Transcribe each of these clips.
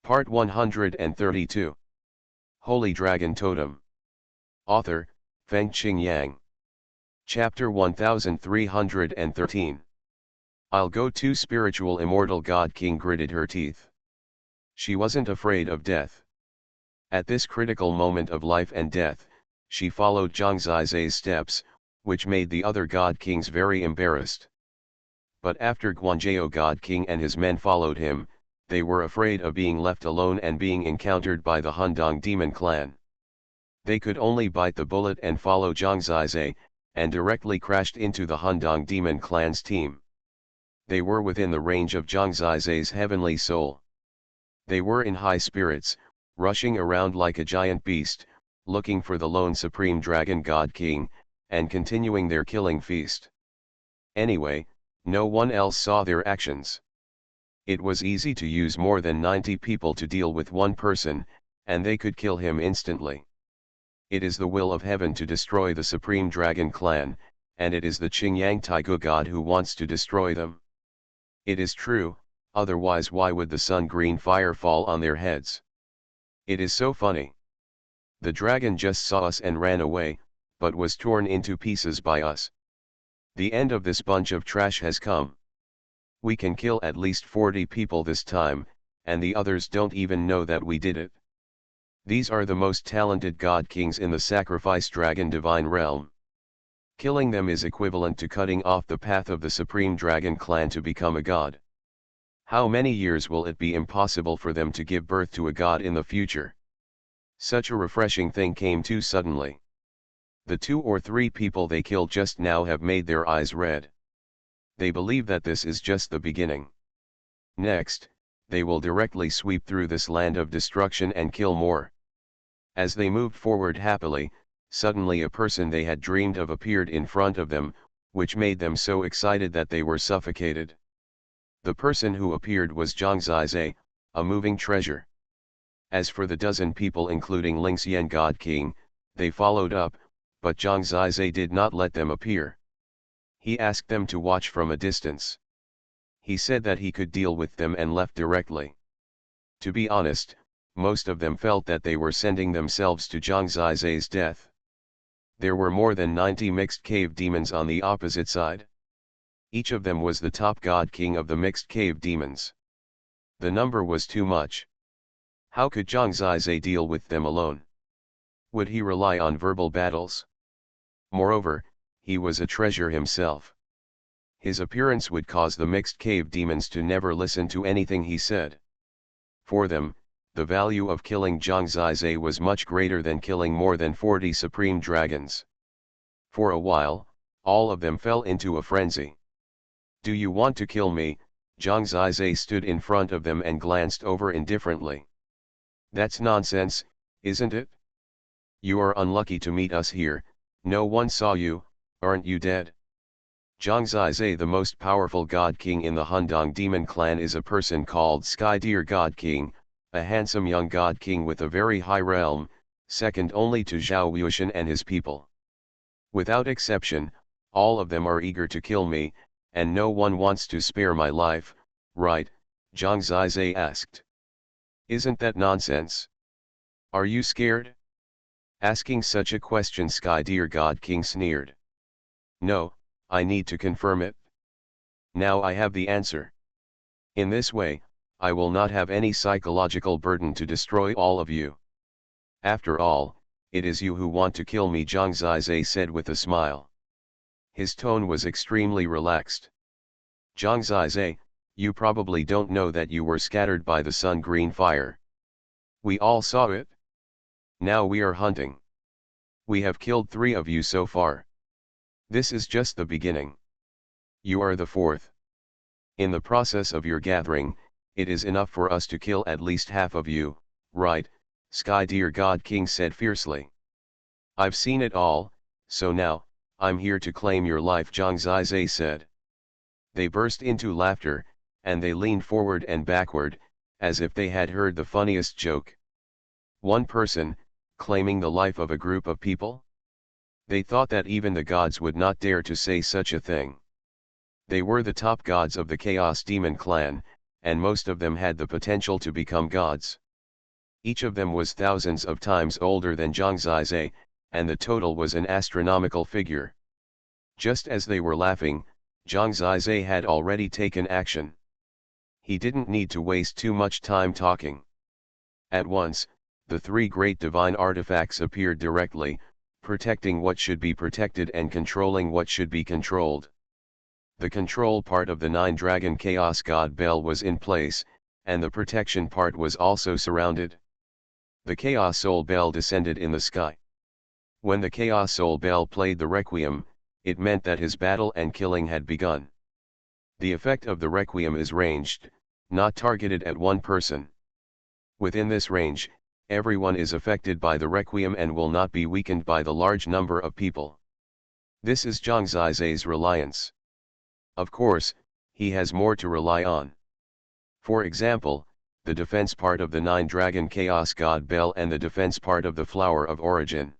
Part 132. Holy Dragon Totem. Author, Fengqing Yang. Chapter 1313. I'll go to spiritual immortal God King gritted her teeth. She wasn't afraid of death. At this critical moment of life and death, she followed Zhang Zizai's steps, which made the other God Kings very embarrassed. But after Guanzhou God King and his men followed him, they were afraid of being left alone and being encountered by the Hundong demon clan. They could only bite the bullet and follow Zhang Zizai, and directly crashed into the Hundong demon clan's team. They were within the range of Zhang Zizai's heavenly soul. They were in high spirits, rushing around like a giant beast, looking for the lone supreme dragon God King, and continuing their killing feast. Anyway, no one else saw their actions. It was easy to use more than 90 people to deal with one person, and they could kill him instantly. It is the will of heaven to destroy the Supreme Dragon Clan, and it is the Qingyang Taigu God who wants to destroy them. It is true, otherwise why would the sun green fire fall on their heads? It is so funny. The dragon just saw us and ran away, but was torn into pieces by us. The end of this bunch of trash has come. We can kill at least 40 people this time, and the others don't even know that we did it. These are the most talented God Kings in the sacrifice dragon divine realm. Killing them is equivalent to cutting off the path of the Supreme Dragon Clan to become a god. How many years will it be impossible for them to give birth to a god in the future? Such a refreshing thing came too suddenly. The 2 or 3 people they killed just now have made their eyes red. They believe that this is just the beginning. Next, they will directly sweep through this land of destruction and kill more. As they moved forward happily, suddenly a person they had dreamed of appeared in front of them, which made them so excited that they were suffocated. The person who appeared was Zhang Zizai, a moving treasure. As for the dozen people including Lingxian God King, they followed up, but Zhang Zizai did not let them appear. He asked them to watch from a distance. He said that he could deal with them and left directly. To be honest, most of them felt that they were sending themselves to Zhang Zizai's death. There were more than 90 mixed cave demons on the opposite side. Each of them was the top God King of the mixed cave demons. The number was too much. How could Zhang Zizai deal with them alone? Would he rely on verbal battles? Moreover, he was a treasure himself. His appearance would cause the mixed cave demons to never listen to anything he said. For them, the value of killing Zhang Zizai was much greater than killing more than 40 supreme dragons. For a while, all of them fell into a frenzy. "Do you want to kill me?" Zhang Zizai stood in front of them and glanced over indifferently. "That's nonsense, isn't it? You are unlucky to meet us here, no one saw you, aren't you dead?" Zhang Zizai, the most powerful God King in the Hundong Demon Clan, is a person called Sky Deer God King, a handsome young God King with a very high realm, second only to Zhao Wuxian and his people. Without exception, all of them are eager to kill me, and no one wants to spare my life, right? Zhang Zizai asked. "Isn't that nonsense? Are you scared?" Asking such a question, Sky Deer God King sneered. "No, I need to confirm it. Now I have the answer. In this way, I will not have any psychological burden to destroy all of you. After all, it is you who want to kill me," Zhang Zizai said with a smile. His tone was extremely relaxed. "Zhang Zizai, you probably don't know that you were scattered by the sun green fire. We all saw it. Now we are hunting. We have killed 3 of you so far. This is just the beginning. You are the 4th. In the process of your gathering, it is enough for us to kill at least half of you, right?" Sky Deer God King said fiercely. "I've seen it all, so now, I'm here to claim your life," Zhang Zizai said. They burst into laughter, and they leaned forward and backward, as if they had heard the funniest joke. One person, claiming the life of a group of people? They thought that even the gods would not dare to say such a thing. They were the top gods of the Chaos Demon Clan, and most of them had the potential to become gods. Each of them was thousands of times older than Zhang Zizai, and the total was an astronomical figure. Just as they were laughing, Zhang Zizai had already taken action. He didn't need to waste too much time talking. At once, the three great divine artifacts appeared directly, protecting what should be protected and controlling what should be controlled. The control part of the nine-dragon Chaos God Bell was in place, and the protection part was also surrounded. The Chaos Soul Bell descended in the sky. When the Chaos Soul Bell played the Requiem, it meant that his battle and killing had begun. The effect of the Requiem is ranged, not targeted at one person. Within this range, everyone is affected by the Requiem and will not be weakened by the large number of people. This is Zhang Zizai's reliance. Of course, he has more to rely on. For example, the defense part of the nine-dragon Chaos God Bell and the defense part of the Flower of Origin.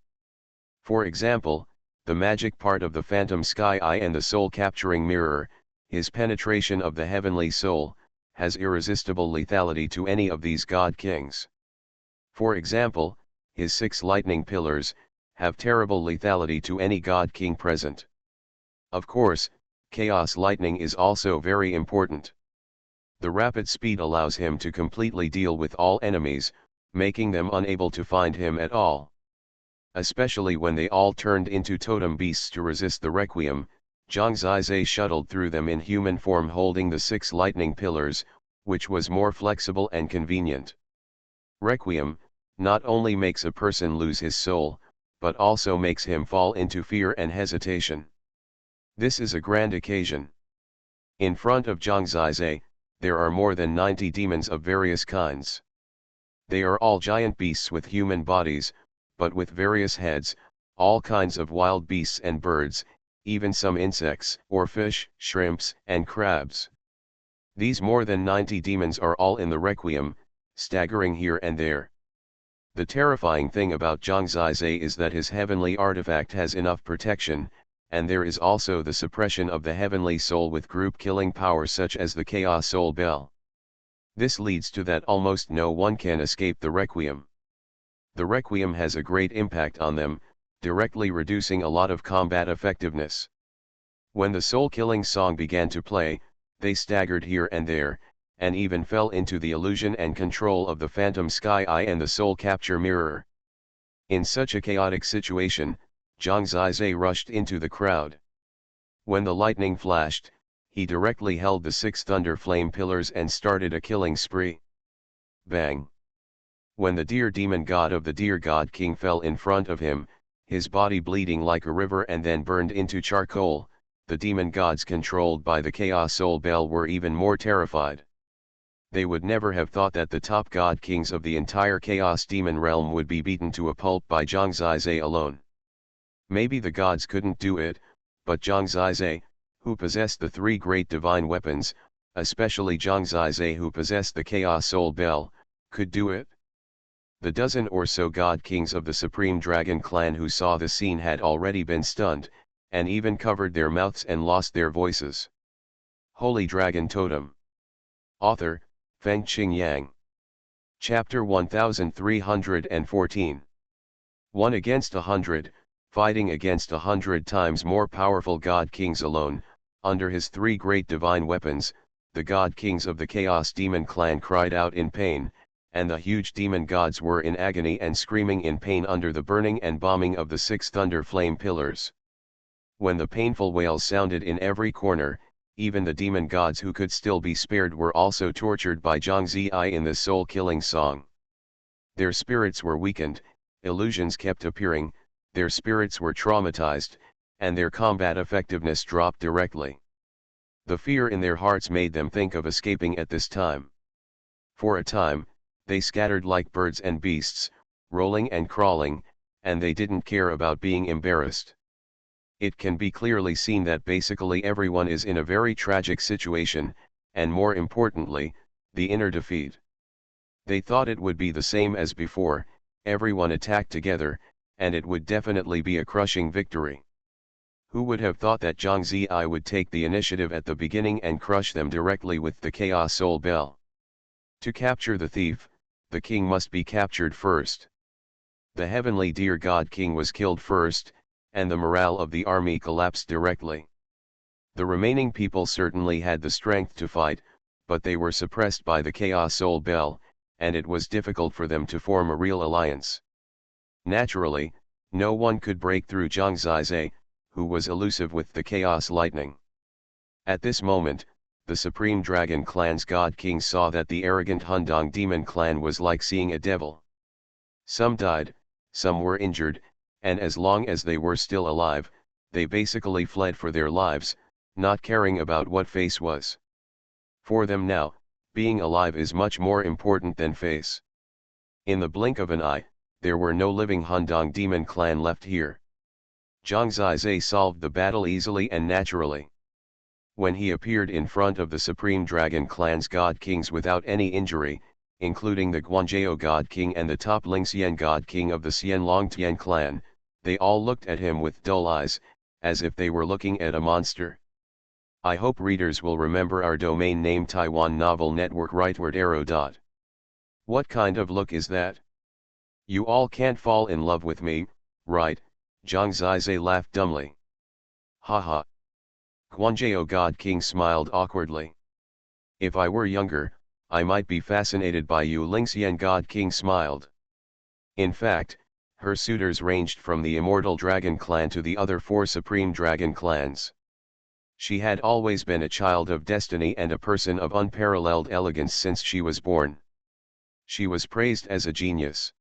For example, the magic part of the Phantom Sky Eye and the soul-capturing mirror, his penetration of the heavenly soul, has irresistible lethality to any of these god kings. For example, his 6 lightning pillars, have terrible lethality to any god king present. Of course, chaos lightning is also very important. The rapid speed allows him to completely deal with all enemies, making them unable to find him at all. Especially when they all turned into totem beasts to resist the Requiem, Zhang Zizai shuttled through them in human form holding the 6 lightning pillars, which was more flexible and convenient. Requiem, not only makes a person lose his soul, but also makes him fall into fear and hesitation. This is a grand occasion. In front of Zhang Zizai, there are more than 90 demons of various kinds. They are all giant beasts with human bodies, but with various heads, all kinds of wild beasts and birds, even some insects or fish, shrimps, and crabs. These more than 90 demons are all in the Requiem, staggering here and there. The terrifying thing about Zhang Zizai is that his heavenly artifact has enough protection, and there is also the suppression of the heavenly soul with group-killing power such as the Chaos Soul Bell. This leads to that almost no one can escape the Requiem. The Requiem has a great impact on them, directly reducing a lot of combat effectiveness. When the soul-killing song began to play, they staggered here and there, and even fell into the illusion and control of the Phantom Sky Eye and the Soul Capture Mirror. In such a chaotic situation, Zhang Zizai rushed into the crowd. When the lightning flashed, he directly held the 6 thunder flame pillars and started a killing spree. Bang! When the deer demon god of the deer god king fell in front of him, his body bleeding like a river and then burned into charcoal, the demon gods controlled by the Chaos Soul Bell were even more terrified. They would never have thought that the top god kings of the entire Chaos Demon realm would be beaten to a pulp by Zhang Zizai alone. Maybe the gods couldn't do it, but Zhang Zizai, who possessed the 3 great divine weapons, especially Zhang Zizai who possessed the Chaos Soul Bell, could do it. The dozen or so god kings of the Supreme Dragon clan who saw the scene had already been stunned, and even covered their mouths and lost their voices. Holy Dragon Totem. Author, Fengqing Yang. Chapter 1314. 1 against 100, fighting against 100 times more powerful god kings alone, under his 3 great divine weapons, the god kings of the Chaos Demon clan cried out in pain, and the huge demon gods were in agony and screaming in pain under the burning and bombing of the 6 thunder flame pillars. When the painful wails sounded in every corner, even the demon gods who could still be spared were also tortured by Zhang Zizai in this soul-killing song. Their spirits were weakened, illusions kept appearing, their spirits were traumatized, and their combat effectiveness dropped directly. The fear in their hearts made them think of escaping at this time. For a time, they scattered like birds and beasts, rolling and crawling, and they didn't care about being embarrassed. It can be clearly seen that basically everyone is in a very tragic situation, and more importantly, the inner defeat. They thought it would be the same as before, everyone attacked together, and it would definitely be a crushing victory. Who would have thought that Zhang Ziyi would take the initiative at the beginning and crush them directly with the Chaos Soul Bell? To capture the thief, the king must be captured first. The heavenly deer god king was killed first, and the morale of the army collapsed directly. The remaining people certainly had the strength to fight, but they were suppressed by the Chaos Soul Bell, and it was difficult for them to form a real alliance. Naturally, no one could break through Zhang Ziyi, who was elusive with the Chaos Lightning. At this moment, the Supreme Dragon Clan's God King saw that the arrogant Hundong Demon Clan was like seeing a devil. Some died, some were injured, and as long as they were still alive, they basically fled for their lives, not caring about what face was. For them now, being alive is much more important than face. In the blink of an eye, there were no living Hundong Demon Clan left here. Zhang Ziyi solved the battle easily and naturally. When he appeared in front of the Supreme Dragon Clan's God Kings without any injury, including the Guanzhou God King and the top Lingxian God King of the Xianlongtian clan, they all looked at him with dull eyes, as if they were looking at a monster. I hope readers will remember our domain name Taiwan Novel Network rightward arrow. What kind of look is that? You all can't fall in love with me, right? Zhang Ziyi laughed dumbly. Ha. Guanzhou God King smiled awkwardly. If I were younger, I might be fascinated by you, Lingxian God King smiled. In fact, her suitors ranged from the Immortal Dragon Clan to the other 4 Supreme Dragon Clans. She had always been a child of destiny and a person of unparalleled elegance since she was born. She was praised as a genius.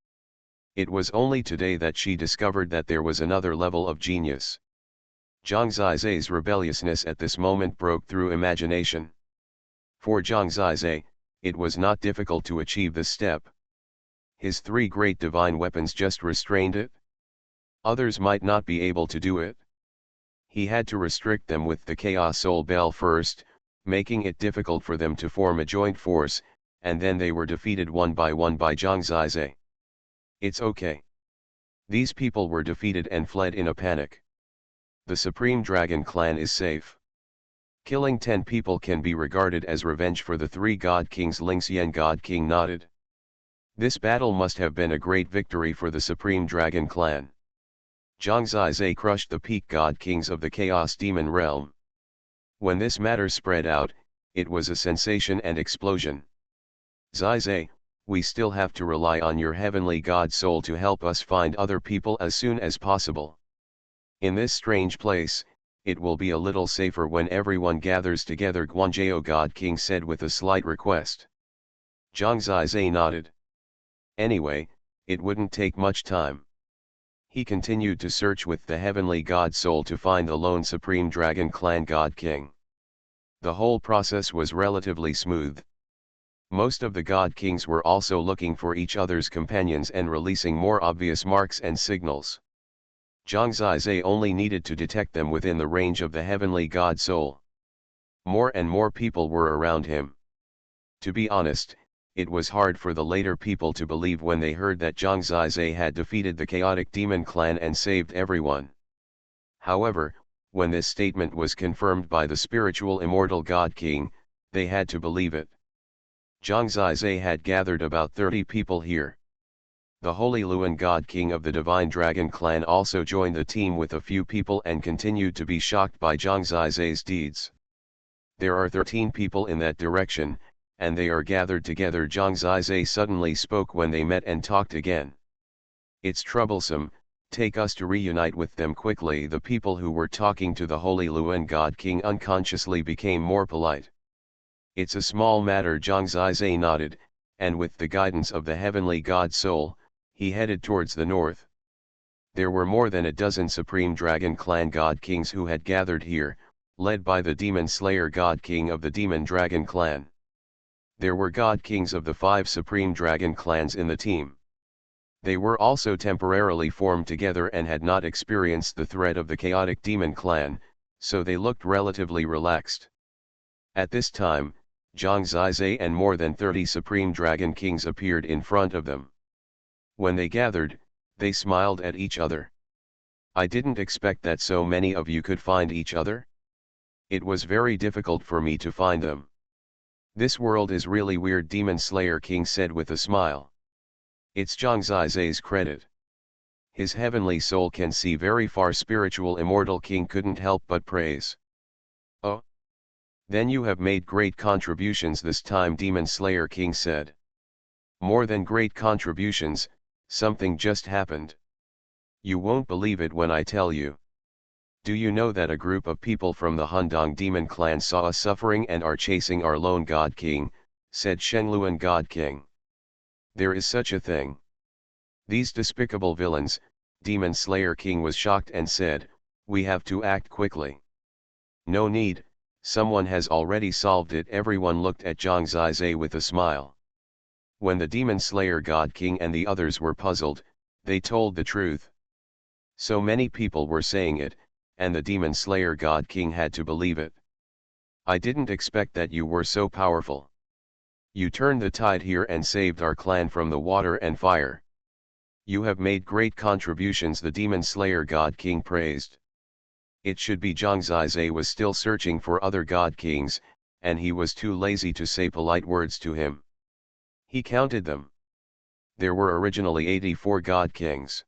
It was only today that she discovered that there was another level of genius. Zhang Ziyi's rebelliousness at this moment broke through imagination. For Zhang Ziyi, it was not difficult to achieve this step. His 3 great divine weapons just restrained it. Others might not be able to do it. He had to restrict them with the Chaos Soul Bell first, making it difficult for them to form a joint force, and then they were defeated one by Zhang Ziyi. It's okay. These people were defeated and fled in a panic. The Supreme Dragon Clan is safe. Killing 10 people can be regarded as revenge for the 3 God Kings. Lingxian God King nodded. This battle must have been a great victory for the Supreme Dragon Clan. Zhang Ziyi crushed the peak God Kings of the Chaos Demon Realm. When this matter spread out, it was a sensation and explosion. Ziyi, we still have to rely on your heavenly God soul to help us find other people as soon as possible. In this strange place, it will be a little safer when everyone gathers together, Guanzhou God King said with a slight request. Zhang Ziyi nodded. Anyway, it wouldn't take much time. He continued to search with the heavenly God soul to find the lone Supreme Dragon Clan God King. The whole process was relatively smooth. Most of the God Kings were also looking for each other's companions and releasing more obvious marks and signals. Zhang Ziyi only needed to detect them within the range of the heavenly God soul. More and more people were around him. To be honest, it was hard for the later people to believe when they heard that Zhang Ziyi had defeated the chaotic demon clan and saved everyone. However, when this statement was confirmed by the spiritual immortal God King, they had to believe it. Zhang Ziyi had gathered about 30 people here. The Holy Luan God King of the Divine Dragon Clan also joined the team with a few people and continued to be shocked by Zhang Ziyi's deeds. There are 13 people in that direction, and they are gathered together. Zhang Ziyi suddenly spoke when they met and talked again. It's troublesome, take us to reunite with them quickly. The people who were talking to the Holy Luan God King unconsciously became more polite. It's a small matter, Zhang Ziyi nodded, and with the guidance of the heavenly God soul, he headed towards the north. There were more than a dozen Supreme Dragon Clan God Kings who had gathered here, led by the Demon Slayer God King of the Demon Dragon Clan. There were God Kings of the 5 Supreme Dragon Clans in the team. They were also temporarily formed together and had not experienced the threat of the chaotic Demon Clan, so they looked relatively relaxed. At this time, Zhang Ziyi and more than 30 Supreme Dragon Kings appeared in front of them. When they gathered, they smiled at each other. I didn't expect that so many of you could find each other. It was very difficult for me to find them. This world is really weird, Demon Slayer King said with a smile. It's Zhang Zizai's credit. His heavenly soul can see very far. Spiritual Immortal King couldn't help but praise. Oh? Then you have made great contributions this time, Demon Slayer King said. More than great contributions, something just happened. You won't believe it when I tell you. Do you know that a group of people from the Hundong Demon clan saw us suffering and are chasing our lone God King, said Xuanhuan God King. There is such a thing. These despicable villains, Demon Slayer King was shocked and said, we have to act quickly. No need, someone has already solved it. Everyone looked at Zhang Zizai with a smile. When the Demon Slayer God King and the others were puzzled, they told the truth. So many people were saying it, and the Demon Slayer God King had to believe it. I didn't expect that you were so powerful. You turned the tide here and saved our clan from the water and fire. You have made great contributions, the Demon Slayer God King praised. It should be Zhang Zizai was still searching for other God Kings, and he was too lazy to say polite words to him. He counted them. There were originally 84 God Kings.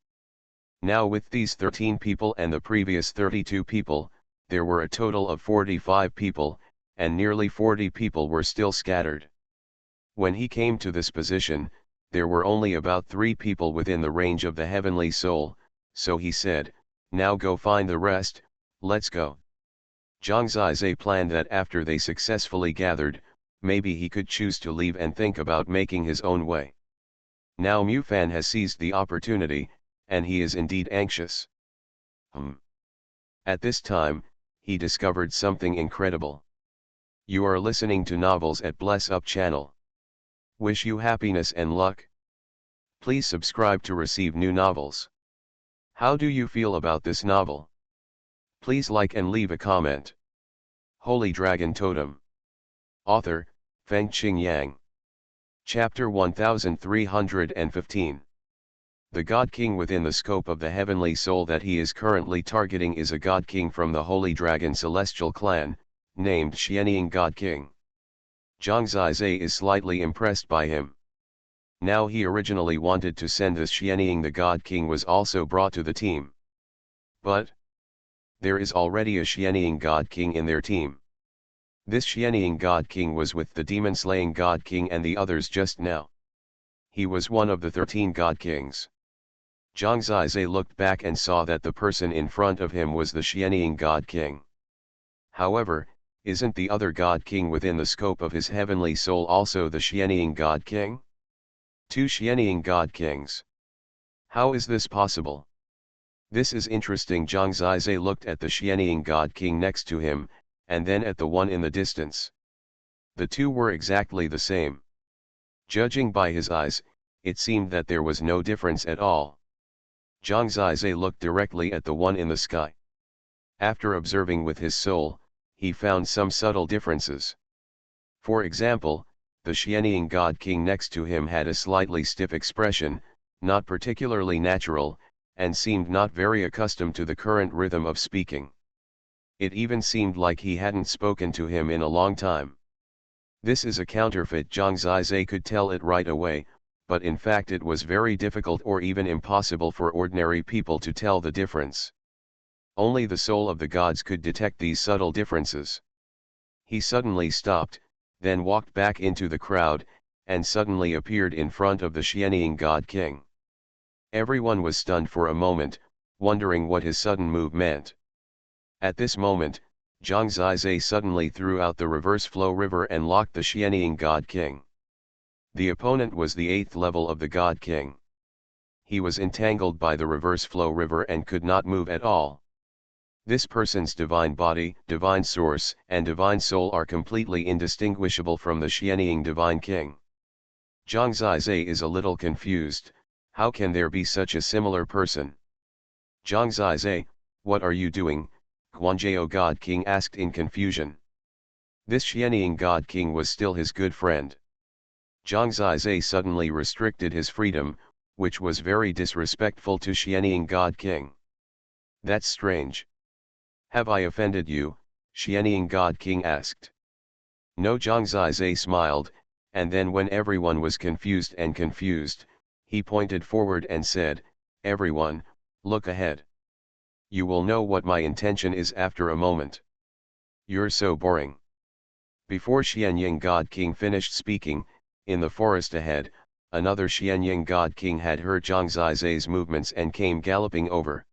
Now with these 13 people and the previous 32 people, there were a total of 45 people, and nearly 40 people were still scattered. When he came to this position, there were only about 3 people within the range of the heavenly soul, so he said, now go find the rest, let's go. Zhang Zizai planned that after they successfully gathered, maybe he could choose to leave and think about making his own way. Now Mufan has seized the opportunity, and he is indeed anxious. At this time, he discovered something incredible. You are listening to Novels at Bless Up channel. Wish you happiness and luck. Please subscribe to receive new novels. How do you feel about this novel? Please like and leave a comment. Holy Dragon Totem. Author, Feng Qing Yang. Chapter 1315. The God King within the scope of the heavenly soul that he is currently targeting is a God King from the Holy Dragon Celestial clan, named Xianying God King. Zhang Zizai is slightly impressed by him. Now he originally wanted to send this Xianying the God King was also brought to the team. But there is already a Xianying God King in their team. This Xianying God King was with the demon-slaying God King and the others just now. He was one of the 13 God Kings. Zhang Zizai looked back and saw that the person in front of him was the Xianying God King. However, isn't the other God King within the scope of his heavenly soul also the Xianying God King? 2 Xianying God Kings. How is this possible? This is interesting. Zhang Zizai looked at the Xianying God King next to him, and then at the one in the distance. The two were exactly the same. Judging by his eyes, it seemed that there was no difference at all. Zhang Zizai looked directly at the one in the sky. After observing with his soul, he found some subtle differences. For example, the Xianying God King next to him had a slightly stiff expression, not particularly natural, and seemed not very accustomed to the current rhythm of speaking. It even seemed like he hadn't spoken to him in a long time. This is a counterfeit. Zhang Zizai could tell it right away, but in fact it was very difficult or even impossible for ordinary people to tell the difference. Only the soul of the gods could detect these subtle differences. He suddenly stopped, then walked back into the crowd, and suddenly appeared in front of the Xianying God King. Everyone was stunned for a moment, wondering what his sudden move meant. At this moment, Zhang Zizai suddenly threw out the reverse flow river and locked the Xianying God King. The opponent was the 8th level of the God King. He was entangled by the reverse flow river and could not move at all. This person's divine body, divine source, and divine soul are completely indistinguishable from the Xianying Divine King. Zhang Zizai is a little confused. How can there be such a similar person? Zhang Zizai, what are you doing? Xuanhuan God King asked in confusion. This Xianying God King was still his good friend. Zhang Zizai suddenly restricted his freedom, which was very disrespectful to Xianying God King. That's strange. Have I offended you? Xianying God King asked. No, Zhang Zizai smiled, and then when everyone was confused, he pointed forward and said, "Everyone, look ahead. You will know what my intention is after a moment." You're so boring. Before Xianying God King finished speaking, in the forest ahead, another Xianying God King had heard Zhang Zizai's movements and came galloping over.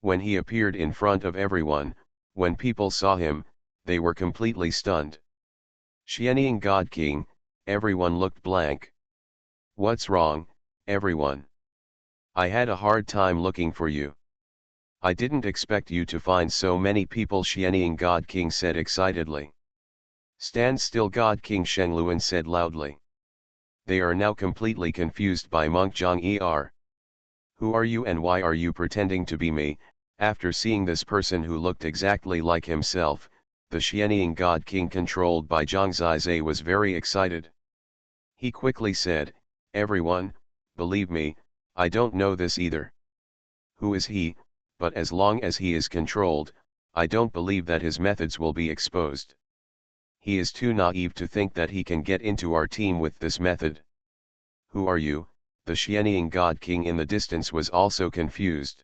When he appeared in front of everyone, when people saw him, they were completely stunned. Xianying God King, everyone looked blank. What's wrong, everyone? I had a hard time looking for you. I didn't expect you to find so many people, Xianying God King said excitedly. Stand still, God King Shengluan said loudly. They are now completely confused by Monk Zhang Er. Who are you and why are you pretending to be me? After seeing this person who looked exactly like himself, the Xianying God King controlled by Zhang Zizai was very excited. He quickly said, "Everyone, believe me, I don't know this either. Who is he? But as long as he is controlled, I don't believe that his methods will be exposed. He is too naive to think that he can get into our team with this method." Who are you? The Xianying God King in the distance was also confused.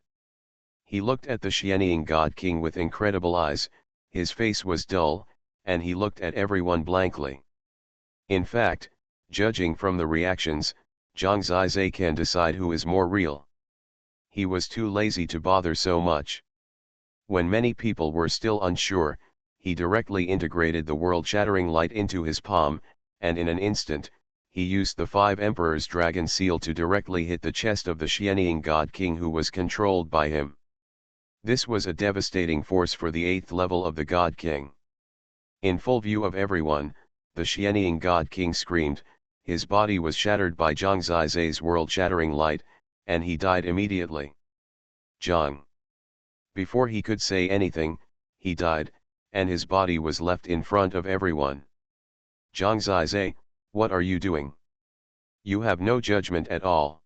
He looked at the Xianying God King with incredible eyes, his face was dull, and he looked at everyone blankly. In fact, judging from the reactions, Zhang Zizai can decide who is more real. He was too lazy to bother so much. When many people were still unsure, he directly integrated the world-shattering light into his palm, and in an instant, he used the 5 Emperors' dragon seal to directly hit the chest of the Xianying God King who was controlled by him. This was a devastating force for the 8th level of the God King. In full view of everyone, the Xianying God King screamed, his body was shattered by Zhang Zizai's world-shattering light, and he died immediately. Zhang. Before he could say anything, he died, and his body was left in front of everyone. Zhang Zizai, what are you doing? You have no judgment at all.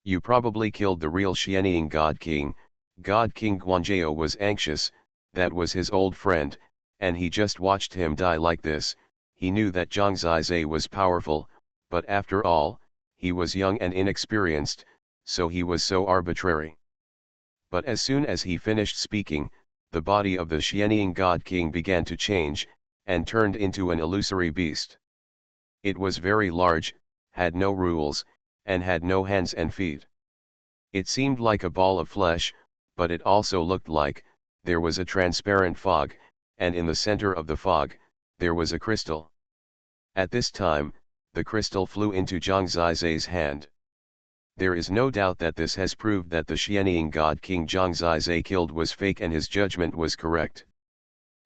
You probably killed the real Xianying God King. God King Guanzhao was anxious, that was his old friend, and he just watched him die like this. He knew that Zhang Zizai was powerful, but after all, he was young and inexperienced, so he was so arbitrary. But as soon as he finished speaking, the body of the Xianying God King began to change, and turned into an illusory beast. It was very large, had no rules, and had no hands and feet. It seemed like a ball of flesh, but it also looked like there was a transparent fog, and in the center of the fog, there was a crystal. At this time, the crystal flew into Zhang Zizai's hand. There is no doubt that this has proved that the Xianying God King Zhang Zizai killed was fake and his judgment was correct.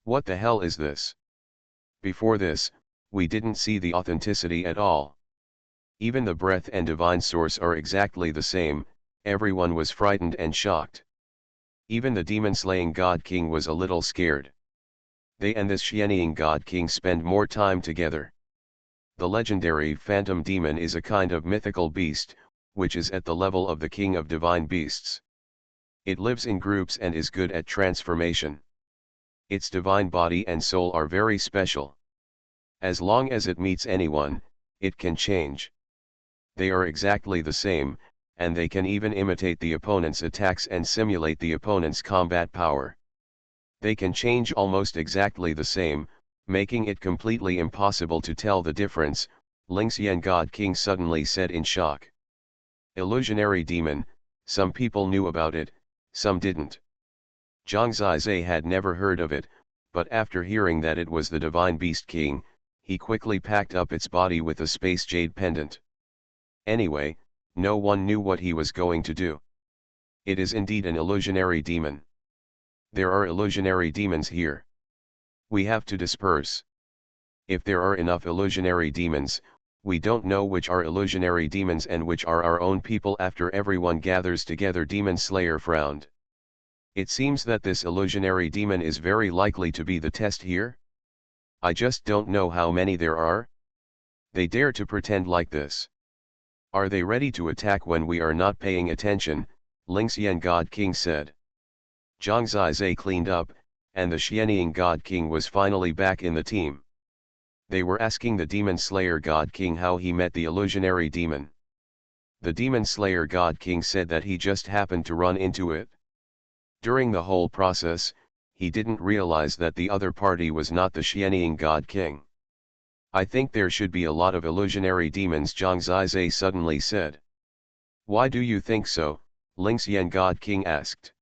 What the hell is this? Before this, we didn't see the authenticity at all. Even the breath and divine source are exactly the same. Everyone was frightened and shocked. Even the demon-slaying God King was a little scared. They and this Xianying God King spend more time together. The legendary phantom demon is a kind of mythical beast, which is at the level of the king of divine beasts. It lives in groups and is good at transformation. Its divine body and soul are very special. As long as it meets anyone, it can change. They are exactly the same, and they can even imitate the opponent's attacks and simulate the opponent's combat power. They can change almost exactly the same, making it completely impossible to tell the difference, Lingxian God King suddenly said in shock. Illusionary demon, some people knew about it, some didn't. Zhang Zizai had never heard of it, but after hearing that it was the Divine Beast King, he quickly packed up its body with a space jade pendant. Anyway, no one knew what he was going to do. It is indeed an illusionary demon. There are illusionary demons here. We have to disperse. If there are enough illusionary demons, we don't know which are illusionary demons and which are our own people. After everyone gathers together, Demon Slayer frowned. It seems that this illusionary demon is very likely to be the test here. I just don't know how many there are. They dare to pretend like this. Are they ready to attack when we are not paying attention? Lingxian God King said. Zhang Zizai cleaned up, and the Xianying God King was finally back in the team. They were asking the Demon Slayer God King how he met the illusionary demon. The Demon Slayer God King said that he just happened to run into it. During the whole process, he didn't realize that the other party was not the Xianying God King. I think there should be a lot of illusionary demons, Zhang Zizai suddenly said. Why do you think so? Lingxian God King asked.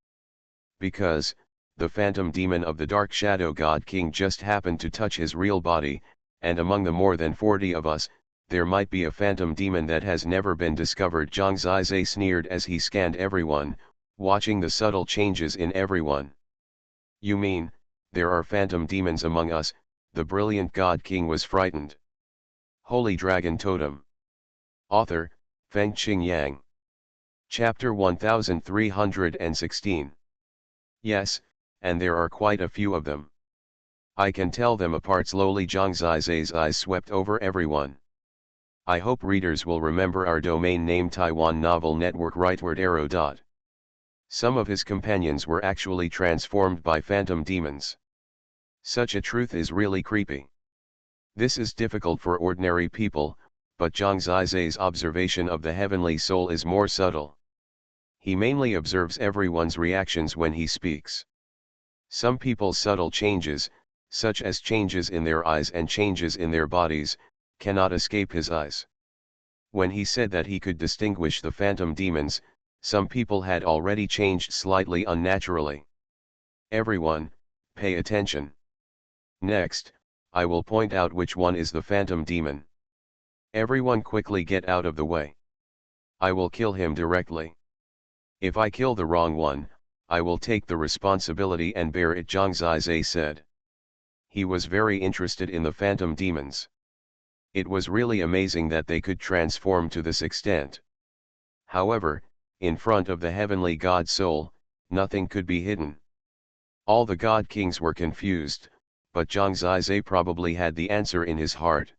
Because, the phantom demon of the Dark Shadow God King just happened to touch his real body, and among the more than 40 of us, there might be a phantom demon that has never been discovered. Zhang Zizai sneered as he scanned everyone, watching the subtle changes in everyone. You mean, there are phantom demons among us? The brilliant God King was frightened. Holy Dragon Totem. Author, Fengqing Yang. Chapter 1316. Yes, and there are quite a few of them. I can tell them apart. Slowly Zhang Zizai's eyes swept over everyone. I hope readers will remember our domain name Taiwan Novel Network rightward arrow. Some of his companions were actually transformed by phantom demons. Such a truth is really creepy. This is difficult for ordinary people, but Zhang Zizai's observation of the heavenly soul is more subtle. He mainly observes everyone's reactions when he speaks. Some people's subtle changes, such as changes in their eyes and changes in their bodies, cannot escape his eyes. When he said that he could distinguish the phantom demons, some people had already changed slightly unnaturally. Everyone, pay attention. Next, I will point out which one is the phantom demon. Everyone quickly get out of the way. I will kill him directly. If I kill the wrong one, I will take the responsibility and bear it, Zhang Zizai said. He was very interested in the phantom demons. It was really amazing that they could transform to this extent. However, in front of the heavenly God Soul, nothing could be hidden. All the God Kings were confused, but Zhang Zizai probably had the answer in his heart.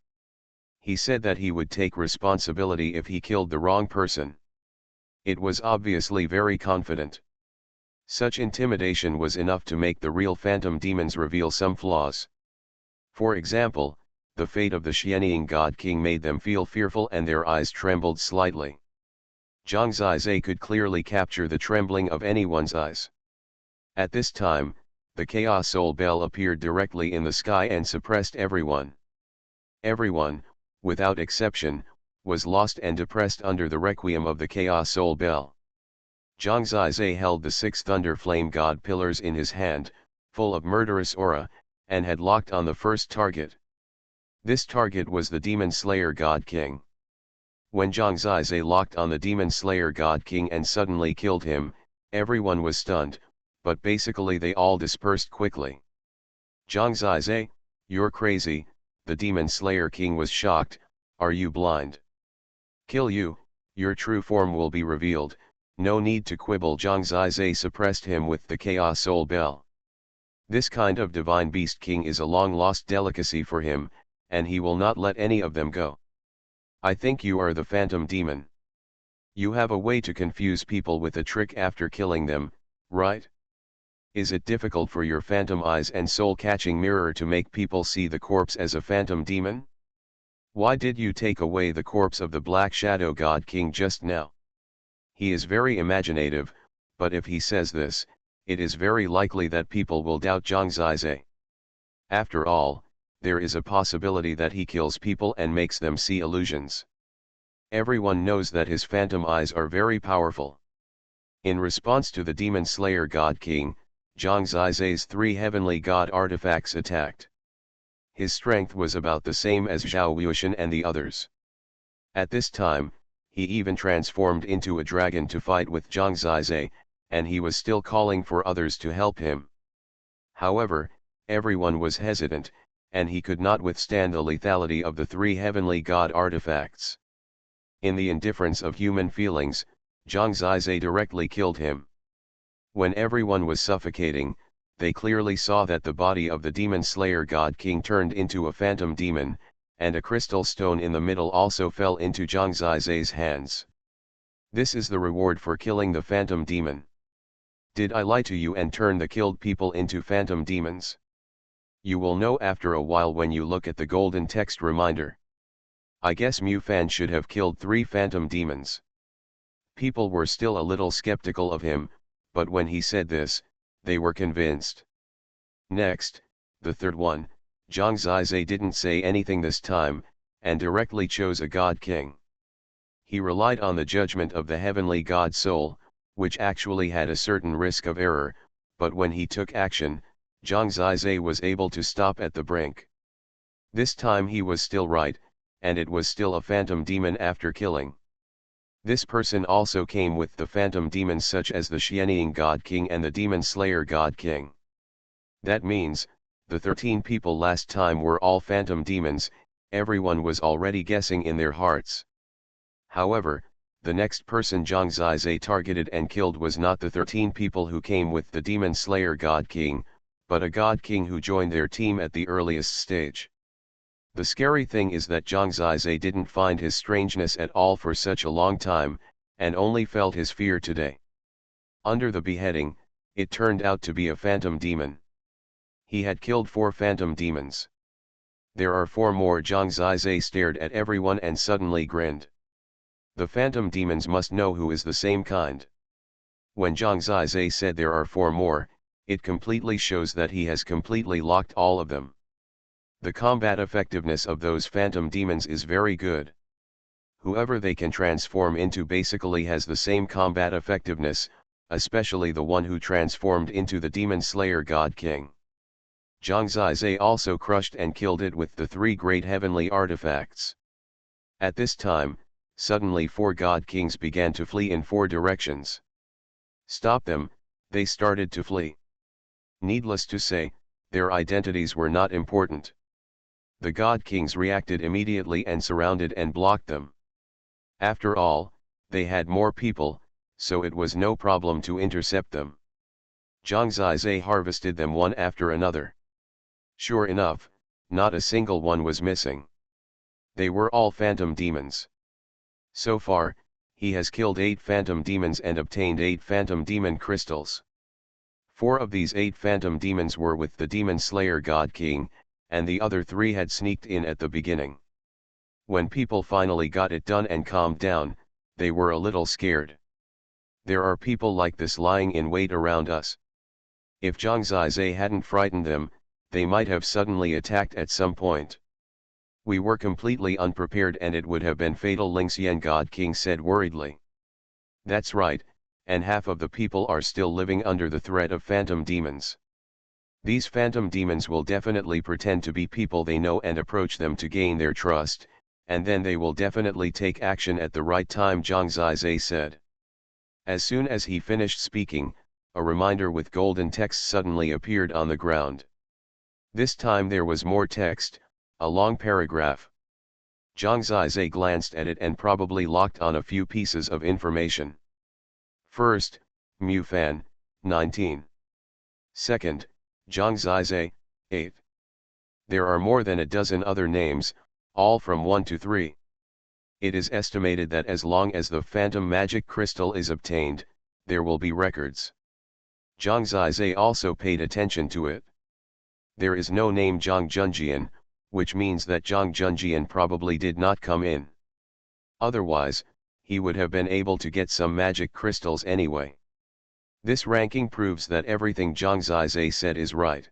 He said that he would take responsibility if he killed the wrong person. It was obviously very confident. Such intimidation was enough to make the real phantom demons reveal some flaws. For example, the fate of the Xianying God King made them feel fearful and their eyes trembled slightly. Zhang Zizai could clearly capture the trembling of anyone's eyes. At this time, the Chaos Soul Bell appeared directly in the sky and suppressed everyone. Everyone, without exception, was lost and depressed under the requiem of the Chaos Soul Bell. Zhang Zizai held the 6 Thunder Flame God Pillars in his hand, full of murderous aura, and had locked on the first target. This target was the Demon Slayer God King. When Zhang Zizai locked on the Demon Slayer God King and suddenly killed him, everyone was stunned, but basically they all dispersed quickly. Zhang Zizai, you're crazy, the Demon Slayer King was shocked. Are you blind? Kill you, your true form will be revealed, no need to quibble. Zhang Zizai suppressed him with the Chaos Soul Bell. This kind of divine beast king is a long-lost delicacy for him, and he will not let any of them go. I think you are the phantom demon. You have a way to confuse people with a trick after killing them, right? Is it difficult for your phantom eyes and soul-catching mirror to make people see the corpse as a phantom demon? Why did you take away the corpse of the Black Shadow God King just now? He is very imaginative, but if he says this, it is very likely that people will doubt Zhang Zizai. After all, there is a possibility that he kills people and makes them see illusions. Everyone knows that his phantom eyes are very powerful. In response to the Demon Slayer God King, Zhang Zizai's 3 heavenly god artifacts attacked. His strength was about the same as Zhao Wuxian and the others. At this time, he even transformed into a dragon to fight with Zhang Zizai, and he was still calling for others to help him. However, everyone was hesitant, and he could not withstand the lethality of the 3 heavenly god artifacts. In the indifference of human feelings, Zhang Zizai directly killed him. When everyone was suffocating, they clearly saw that the body of the Demon Slayer God King turned into a phantom demon, and a crystal stone in the middle also fell into Zhang Zizai's hands. This is the reward for killing the phantom demon. Did I lie to you and turn the killed people into phantom demons? You will know after a while when you look at the golden text reminder. I guess Mufan should have killed 3 phantom demons. People were still a little skeptical of him, but when he said this, they were convinced. Next, the third one, Zhang Zizai didn't say anything this time, and directly chose a god king. He relied on the judgment of the heavenly god soul, which actually had a certain risk of error, but when he took action, Zhang Zizai was able to stop at the brink. This time he was still right, and it was still a phantom demon after killing. This person also came with the phantom demons such as the Xianying God King and the Demon Slayer God King. That means, the 13 people last time were all phantom demons, everyone was already guessing in their hearts. However, the next person Zhang Zizai targeted and killed was not the 13 people who came with the Demon Slayer God King, but a God King who joined their team at the earliest stage. The scary thing is that Zhang Zizai didn't find his strangeness at all for such a long time, and only felt his fear today. Under the beheading, it turned out to be a phantom demon. He had killed 4 phantom demons. There are 4 more. Zhang Zizai stared at everyone and suddenly grinned. The phantom demons must know who is the same kind. When Zhang Zizai said there are 4 more, it completely shows that he has completely locked all of them. The combat effectiveness of those phantom demons is very good. Whoever they can transform into basically has the same combat effectiveness, especially the one who transformed into the Demon Slayer God King. Zhang Zizai also crushed and killed it with the 3 great heavenly artifacts. At this time, suddenly 4 God Kings began to flee in 4 directions. Stop them, they started to flee. Needless to say, their identities were not important. The God Kings reacted immediately and surrounded and blocked them. After all, they had more people, so it was no problem to intercept them. Zhang Zizai harvested them one after another. Sure enough, not a single one was missing. They were all phantom demons. So far, he has killed 8 phantom demons and obtained 8 phantom demon crystals. 4 of these 8 phantom demons were with the Demon Slayer God King, and the other 3 had sneaked in at the beginning. When people finally got it done and calmed down, they were a little scared. There are people like this lying in wait around us. If Zhang Zizai hadn't frightened them, they might have suddenly attacked at some point. We were completely unprepared and it would have been fatal, Lingxian God King said worriedly. That's right, and half of the people are still living under the threat of phantom demons. These phantom demons will definitely pretend to be people they know and approach them to gain their trust, and then they will definitely take action at the right time, Zhang Zizai said. As soon as he finished speaking, a reminder with golden text suddenly appeared on the ground. This time there was more text, a long paragraph. Zhang Zizai glanced at it and probably locked on a few pieces of information. First, Mufan, 19. Second, Zhang Zizai, 8. There are more than a dozen other names, all from 1 to 3. It is estimated that as long as the phantom magic crystal is obtained, there will be records. Zhang Zizai also paid attention to it. There is no name Zhang Junjian, which means that Zhang Junjian probably did not come in. Otherwise, he would have been able to get some magic crystals anyway. This ranking proves that everything Zhang Zizai said is right.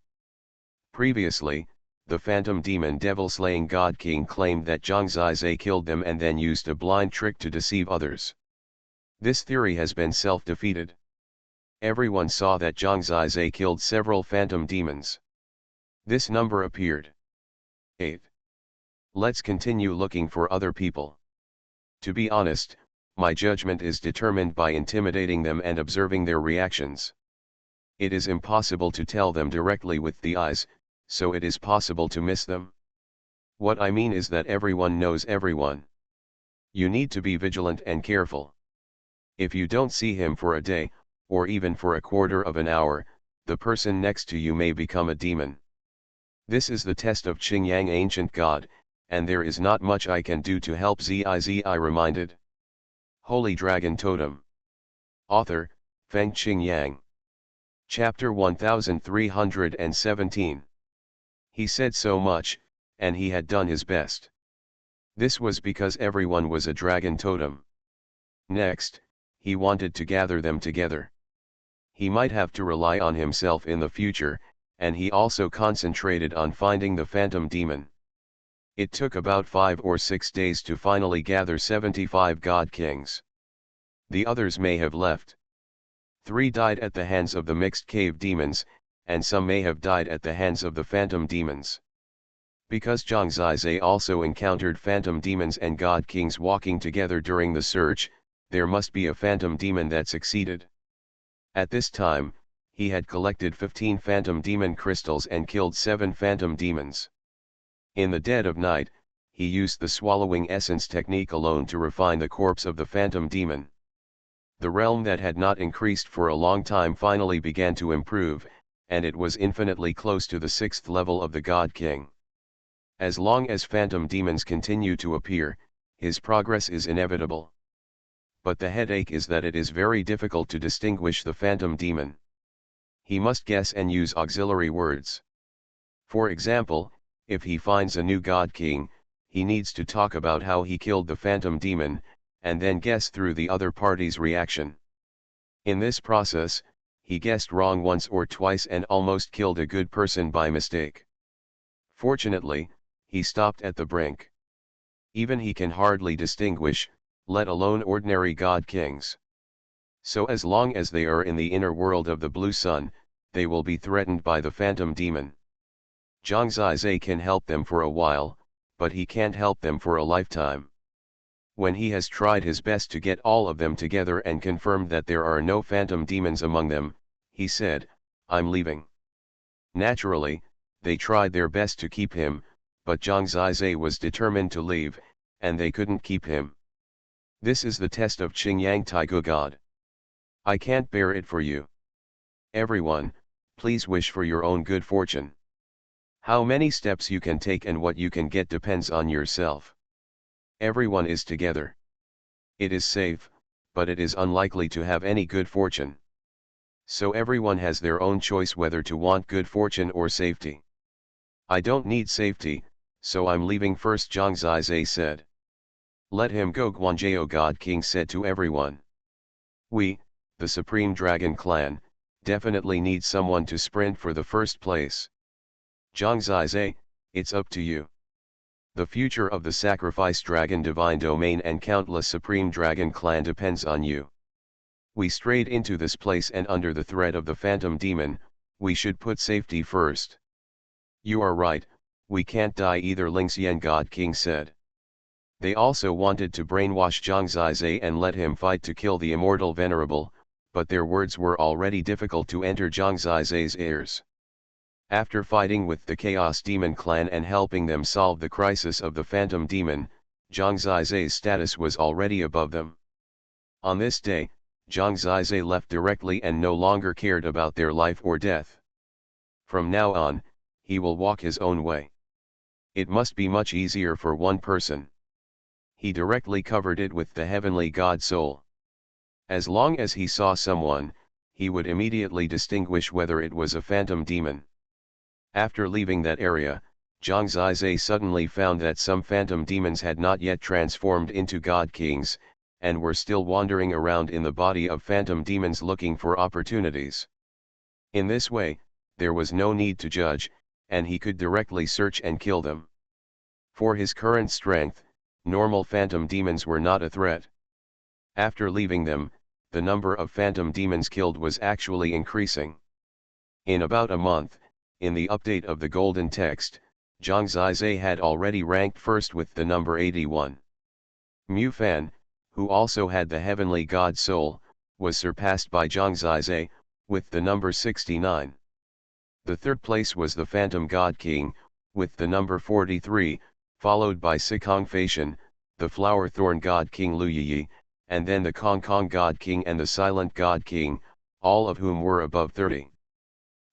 Previously, the phantom demon devil-slaying God King claimed that Zhang Zizai killed them and then used a blind trick to deceive others. This theory has been self-defeated. Everyone saw that Zhang Zizai killed several phantom demons. This number appeared. 8. Let's continue looking for other people. To be honest, my judgment is determined by intimidating them and observing their reactions. It is impossible to tell them directly with the eyes, so it is possible to miss them. What I mean is that everyone knows everyone. You need to be vigilant and careful. If you don't see him for a day, or even for a quarter of an hour, the person next to you may become a demon. This is the test of Qingyang ancient god, and there is not much I can do to help Zizi reminded. Holy Dragon Totem. Author, Feng Qingyang. Chapter 1317. He said so much, and he had done his best. This was because everyone was a dragon totem. Next, he wanted to gather them together. He might have to rely on himself in the future, and he also concentrated on finding the phantom demon. It took about 5 or 6 days to finally gather 75 god kings. The others may have left. 3 died at the hands of the mixed cave demons, and some may have died at the hands of the phantom demons. Because Zhang Zizai also encountered phantom demons and god kings walking together during the search, there must be a phantom demon that succeeded. At this time, he had collected 15 phantom demon crystals and killed 7 phantom demons. In the dead of night, he used the swallowing essence technique alone to refine the corpse of the phantom demon. The realm that had not increased for a long time finally began to improve, and it was infinitely close to the 6th level of the God King. As long as phantom demons continue to appear, his progress is inevitable. But the headache is that it is very difficult to distinguish the phantom demon. He must guess and use auxiliary words. For example, if he finds a new God King, he needs to talk about how he killed the phantom demon, and then guess through the other party's reaction. In this process, he guessed wrong once or twice and almost killed a good person by mistake. Fortunately, he stopped at the brink. Even he can hardly distinguish, let alone ordinary god kings. So as long as they are in the inner world of the blue sun, they will be threatened by the phantom demon. Zhang Zizai can help them for a while, but he can't help them for a lifetime. When he has tried his best to get all of them together and confirmed that there are no phantom demons among them, he said, "I'm leaving." Naturally, they tried their best to keep him, but Zhang Zizai was determined to leave, and they couldn't keep him. This is the test of Qingyang Taigu God. I can't bear it for you. Everyone, please wish for your own good fortune. How many steps you can take and what you can get depends on yourself. Everyone is together. It is safe, but it is unlikely to have any good fortune. So everyone has their own choice whether to want good fortune or safety. I don't need safety, so I'm leaving first, Zhang Zizai said. Let him go, Guanzhou God King said to everyone. We, the Supreme Dragon Clan, definitely need someone to sprint for the first place. Zhang Zizai, it's up to you. The future of the Sacrifice Dragon Divine Domain and countless Supreme Dragon Clan depends on you. We strayed into this place and under the threat of the Phantom Demon, we should put safety first. You are right, we can't die either, Lingxian God King said. They also wanted to brainwash Zhang Zizai and let him fight to kill the immortal venerable, but their words were already difficult to enter Zhang Zizai's ears. After fighting with the Chaos Demon clan and helping them solve the crisis of the Phantom Demon, Zhang Zizai's status was already above them. On this day, Zhang Zizai left directly and no longer cared about their life or death. From now on, he will walk his own way. It must be much easier for one person. He directly covered it with the heavenly God soul. As long as he saw someone, he would immediately distinguish whether it was a phantom demon. After leaving that area, Zhang Zizai suddenly found that some phantom demons had not yet transformed into god kings, and were still wandering around in the body of phantom demons looking for opportunities. In this way, there was no need to judge, and he could directly search and kill them. For his current strength, normal phantom demons were not a threat. After leaving them, the number of phantom demons killed was actually increasing. In about a month, in the update of the Golden Text, Zhang Zizai had already ranked first with the number 81. Mu Fan, who also had the heavenly god soul, was surpassed by Zhang Zizai, with the number 69. The third place was the Phantom God King, with the number 43, followed by Cultivation, the Flower Thorn God King Lu Yi, and then the Kong Kong God King and the Silent God King, all of whom were above 30.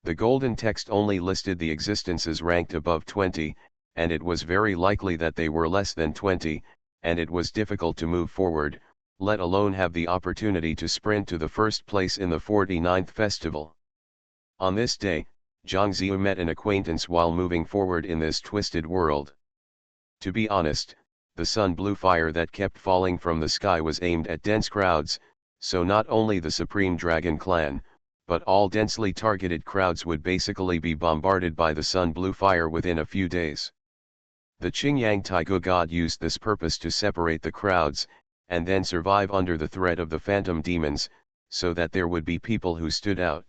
The Golden Text only listed the existences ranked above 20, and it was very likely that they were less than 20, and it was difficult to move forward, let alone have the opportunity to sprint to the first place in the 49th festival. On this day, Zhang Ziyu met an acquaintance while moving forward in this twisted world. To be honest, the sun blue fire that kept falling from the sky was aimed at dense crowds, so not only the Supreme Dragon Clan, but all densely targeted crowds would basically be bombarded by the sun blue fire within a few days. The Qingyang Taigu god used this purpose to separate the crowds, and then survive under the threat of the phantom demons, so that there would be people who stood out.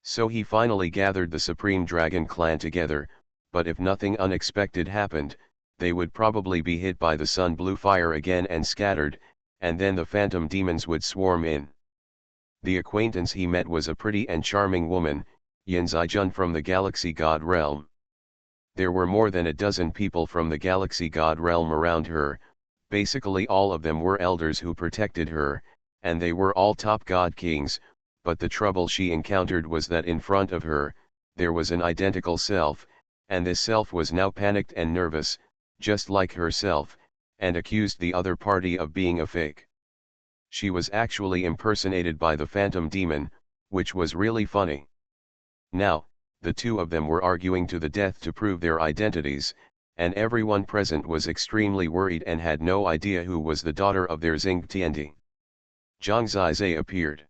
So he finally gathered the Supreme Dragon Clan together, but if nothing unexpected happened, they would probably be hit by the sun blue fire again and scattered, and then the phantom demons would swarm in. The acquaintance he met was a pretty and charming woman, Yin Zijun from the Galaxy God realm. There were more than a dozen people from the Galaxy God realm around her, basically all of them were elders who protected her, and they were all top god kings, but the trouble she encountered was that in front of her, there was an identical self, and this self was now panicked and nervous, just like herself, and accused the other party of being a fake. She was actually impersonated by the phantom demon, which was really funny. Now, the two of them were arguing to the death to prove their identities, and everyone present was extremely worried and had no idea who was the daughter of their Xing Tiandi. Zhang Zizai appeared.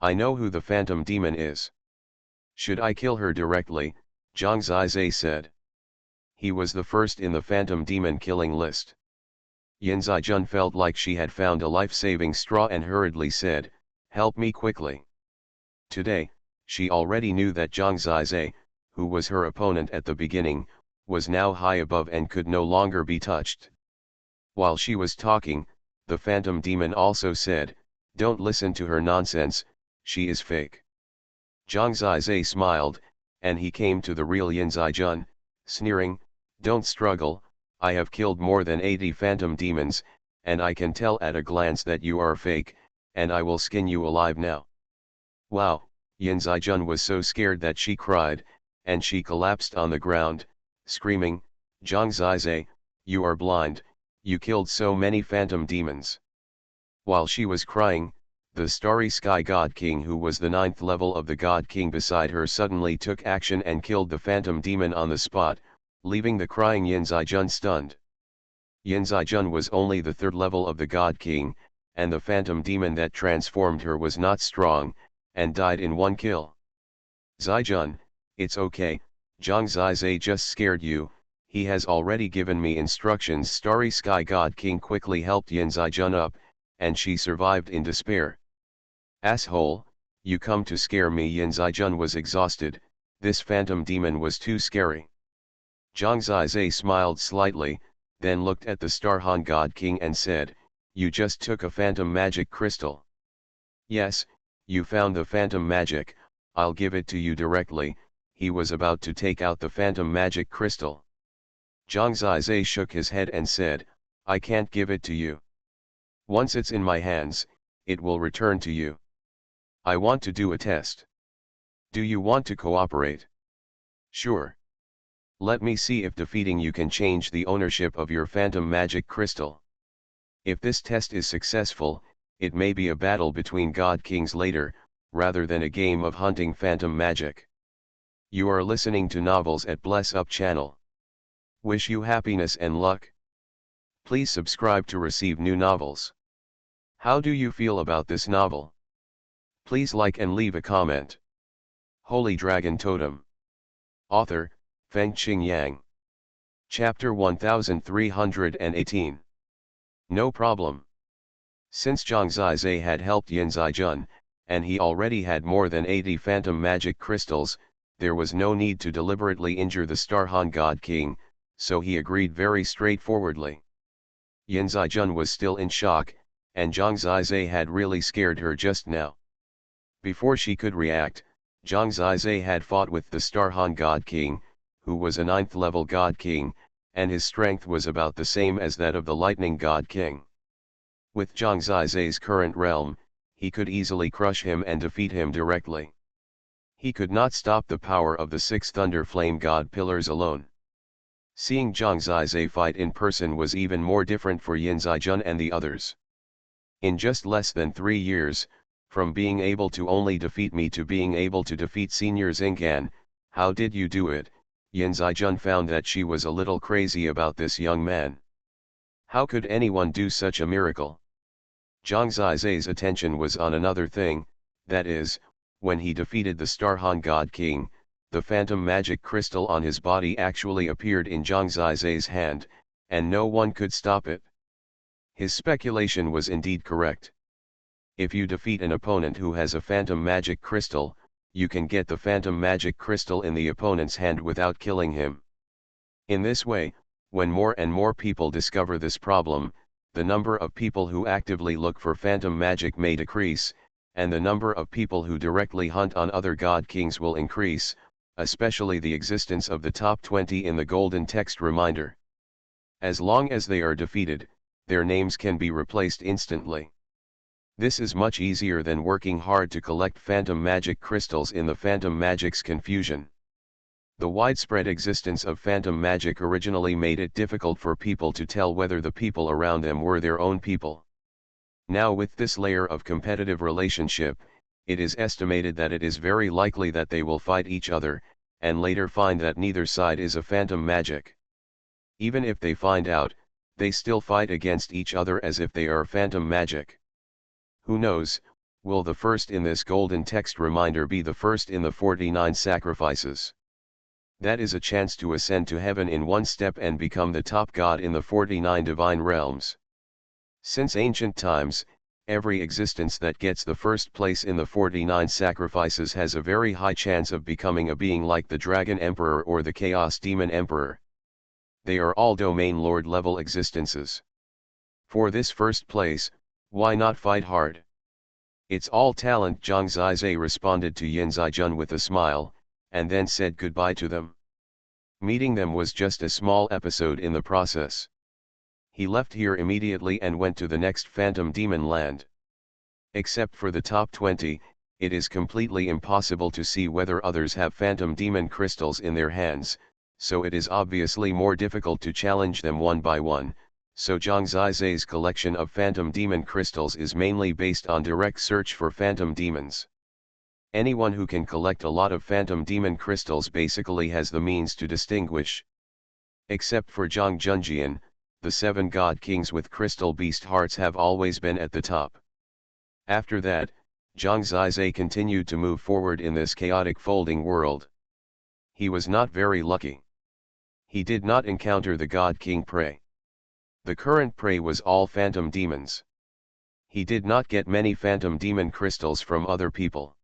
I know who the phantom demon is. Should I kill her directly? Zhang Zizai said. He was the first in the phantom demon killing list. Yin Zijun felt like she had found a life-saving straw and hurriedly said, help me quickly. Today, she already knew that Zhang Zizai, who was her opponent at the beginning, was now high above and could no longer be touched. While she was talking, the phantom demon also said, don't listen to her nonsense, she is fake. Zhang Zizai smiled, and he came to the real Yin Zijun, sneering, don't struggle, I have killed more than 80 phantom demons, and I can tell at a glance that you are fake, and I will skin you alive now. Wow, Yin Zijun was so scared that she cried, and she collapsed on the ground, screaming, Zhang Zizai, you are blind, you killed so many phantom demons. While she was crying, the Starry Sky God King, who was the 9th level of the God King beside her, suddenly took action and killed the phantom demon on the spot, leaving the crying Yin Zijun stunned. Yin Zijun was only the 3rd level of the God King, and the phantom demon that transformed her was not strong, and died in one kill. Zijun, it's okay, Zhang Zizai just scared you, he has already given me instructions. Starry Sky God King quickly helped Yin Zijun up, and she survived in despair. Asshole, you come to scare me. Yin Zijun was exhausted, this phantom demon was too scary. Zhang Zizai smiled slightly, then looked at the Starhan God King and said, you just took a phantom magic crystal. Yes, you found the phantom magic, I'll give it to you directly. He was about to take out the phantom magic crystal. Zhang Zizai shook his head and said, I can't give it to you. Once it's in my hands, it will return to you. I want to do a test. Do you want to cooperate? Sure. Let me see if defeating you can change the ownership of your phantom magic crystal. If this test is successful, it may be a battle between God Kings later, rather than a game of hunting phantom magic. You are listening to Novels at Bless Up channel. Wish you happiness and luck. Please subscribe to receive new novels. How do you feel about this novel? Please like and leave a comment. Holy Dragon Totem. Author, Feng Qingyang. Chapter 1318. No problem. Since Zhang Zizai had helped Yin Zijun, and he already had more than 80 phantom magic crystals, there was no need to deliberately injure the Starhan God King, so he agreed very straightforwardly. Yin Zijun was still in shock, and Zhang Zizai had really scared her just now. Before she could react, Zhang Zizai had fought with the Starhan God King, who was a 9th level God King, and his strength was about the same as that of the Lightning God King. With Zhang Zizai's current realm, he could easily crush him and defeat him directly. He could not stop the power of the 6 Thunder Flame God Pillars alone. Seeing Zhang Zizai fight in person was even more different for Yin Zijun and the others. In just less than 3 years, From being able to only defeat me to being able to defeat Senior Xinggan, how did you do it? Yin Zijun found that she was a little crazy about this young man. How could anyone do such a miracle? Zhang Zizai's attention was on another thing, that is, when he defeated the Starhan God King, the phantom magic crystal on his body actually appeared in Zhang Zizai's hand, and no one could stop it. His speculation was indeed correct. If you defeat an opponent who has a phantom magic crystal, you can get the phantom magic crystal in the opponent's hand without killing him. In this way, when more and more people discover this problem, the number of people who actively look for phantom magic may decrease, and the number of people who directly hunt on other god kings will increase, especially the existence of the top 20 in the golden text reminder. As long as they are defeated, their names can be replaced instantly. This is much easier than working hard to collect phantom magic crystals in the phantom magic's confusion. The widespread existence of phantom magic originally made it difficult for people to tell whether the people around them were their own people. Now with this layer of competitive relationship, it is estimated that it is very likely that they will fight each other, and later find that neither side is a phantom magic. Even if they find out, they still fight against each other as if they are phantom magic. Who knows, will the first in this golden text reminder be the first in the 49 sacrifices? That is a chance to ascend to heaven in one step and become the top god in the 49 divine realms. Since ancient times, every existence that gets the first place in the 49 sacrifices has a very high chance of becoming a being like the Dragon Emperor or the Chaos Demon Emperor. They are all domain lord level existences. For this first place, why not fight hard? It's all talent. Zhang Zizai responded to Yin Zijun with a smile, and then said goodbye to them. Meeting them was just a small episode in the process. He left here immediately and went to the next Phantom Demon Land. Except for the top 20, it is completely impossible to see whether others have Phantom Demon crystals in their hands, so it is obviously more difficult to challenge them one by one. So Zhang Zizai's collection of Phantom Demon crystals is mainly based on direct search for Phantom Demons. Anyone who can collect a lot of Phantom Demon crystals basically has the means to distinguish. Except for Zhang Junjian, the 7 god kings with crystal beast hearts have always been at the top. After that, Zhang Zizai continued to move forward in this chaotic folding world. He was not very lucky. He did not encounter the god king prey. The current prey was all phantom demons. He did not get many phantom demon crystals from other people.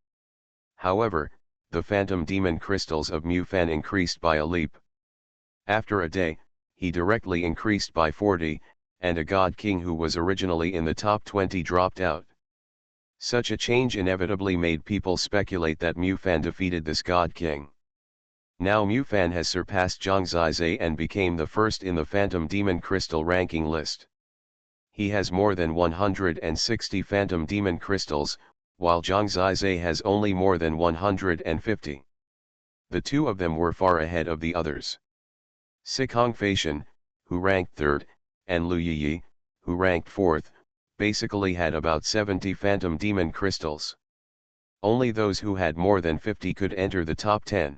However, the phantom demon crystals of Mu Fan increased by a leap. After a day, he directly increased by 40, and a god king who was originally in the top 20 dropped out. Such a change inevitably made people speculate that Mu Fan defeated this god king. Now Mu Fan has surpassed Zhang Zizai and became the first in the Phantom Demon Crystal ranking list. He has more than 160 Phantom Demon Crystals, while Zhang Zizai has only more than 150. The two of them were far ahead of the others. Cultivation, who ranked 3rd, and Lu Yiyi, who ranked 4th, basically had about 70 Phantom Demon Crystals. Only those who had more than 50 could enter the top 10.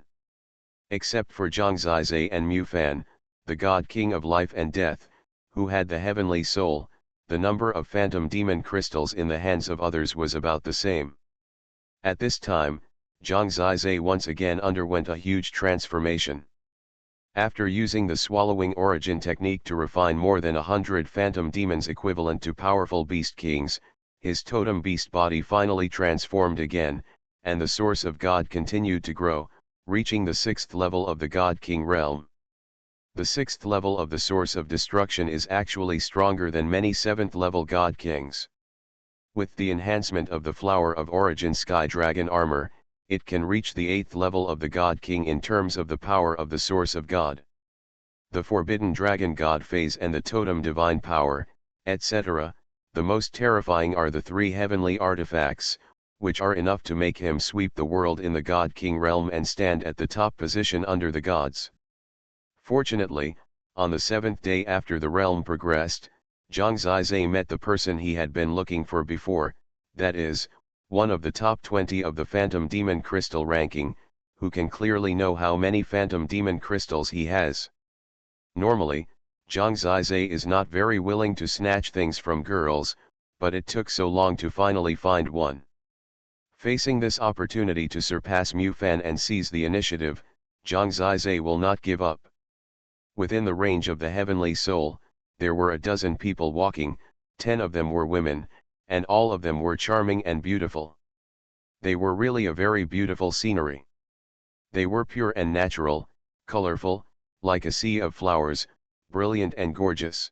Except for Zhang Zizai and Mu Fan, the God King of Life and Death, who had the Heavenly Soul, the number of Phantom Demon Crystals in the hands of others was about the same. At this time, Zhang Zizai once again underwent a huge transformation. After using the swallowing origin technique to refine more than 100 Phantom Demons equivalent to powerful Beast Kings, his totem beast body finally transformed again, and the source of God continued to grow, reaching the 6th level of the God King realm. The 6th level of the source of destruction is actually stronger than many 7th level God Kings. With the enhancement of the Flower of Origin Sky Dragon armor, it can reach the 8th level of the God King in terms of the power of the source of God. The Forbidden Dragon God phase and the Totem Divine Power, etc., the most terrifying are the 3 heavenly artifacts, which are enough to make him sweep the world in the God King realm and stand at the top position under the gods. Fortunately, on the 7th day after the realm progressed, Zhang Zizai met the person he had been looking for before, that is, one of the top 20 of the Phantom Demon Crystal ranking, who can clearly know how many Phantom Demon Crystals he has. Normally, Zhang Zizai is not very willing to snatch things from girls, but it took so long to finally find one. Facing this opportunity to surpass Mu Fan and seize the initiative, Zhang Zizai will not give up. Within the range of the Heavenly Soul, there were a dozen people walking, 10 of them were women, and all of them were charming and beautiful. They were really a very beautiful scenery. They were pure and natural, colorful, like a sea of flowers, brilliant and gorgeous.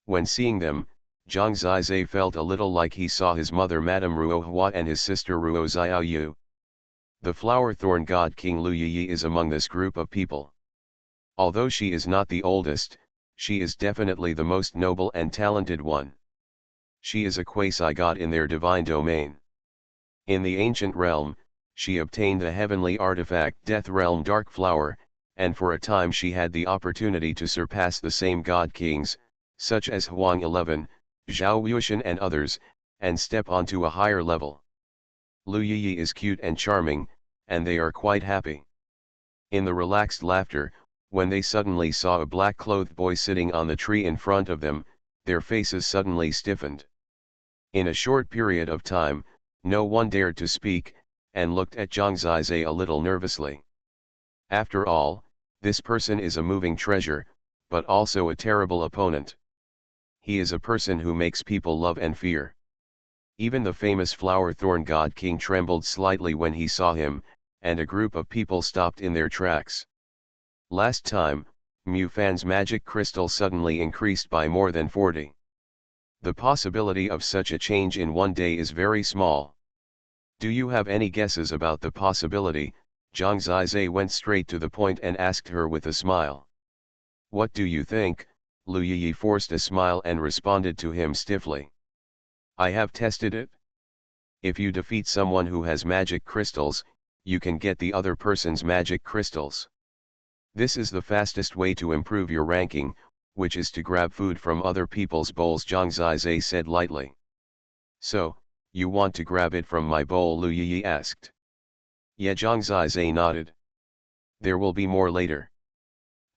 When seeing them, Zhang Zizai felt a little like he saw his mother Madame Ruo Hua and his sister Ruo Xiaoyu. The flower thorn god King Lu Yi is among this group of people. Although she is not the oldest, she is definitely the most noble and talented one. She is a quasi-god in their divine domain. In the ancient realm, she obtained the heavenly artifact Death Realm Dark Flower, and for a time she had the opportunity to surpass the same god kings, such as Huang 11, Zhao Wuxian and others, and step onto a higher level. Lu Yi is cute and charming, and they are quite happy. In the relaxed laughter, when they suddenly saw a black-clothed boy sitting on the tree in front of them, their faces suddenly stiffened. In a short period of time, no one dared to speak, and looked at Zhang Zizai a little nervously. After all, this person is a moving treasure, but also a terrible opponent. He is a person who makes people love and fear. Even the famous flower thorn god king trembled slightly when he saw him, and a group of people stopped in their tracks. Last time, Mu Fan's magic crystal suddenly increased by more than 40. The possibility of such a change in one day is very small. Do you have any guesses about the possibility? Zhang Zizai went straight to the point and asked her with a smile. What do you think? Lu Yi forced a smile and responded to him stiffly. I have tested it. If you defeat someone who has magic crystals, you can get the other person's magic crystals. This is the fastest way to improve your ranking, which is to grab food from other people's bowls, Zhang Zizai said lightly. So, you want to grab it from my bowl? Lu Yi asked. Yeah, Zhang Zizai nodded. There will be more later.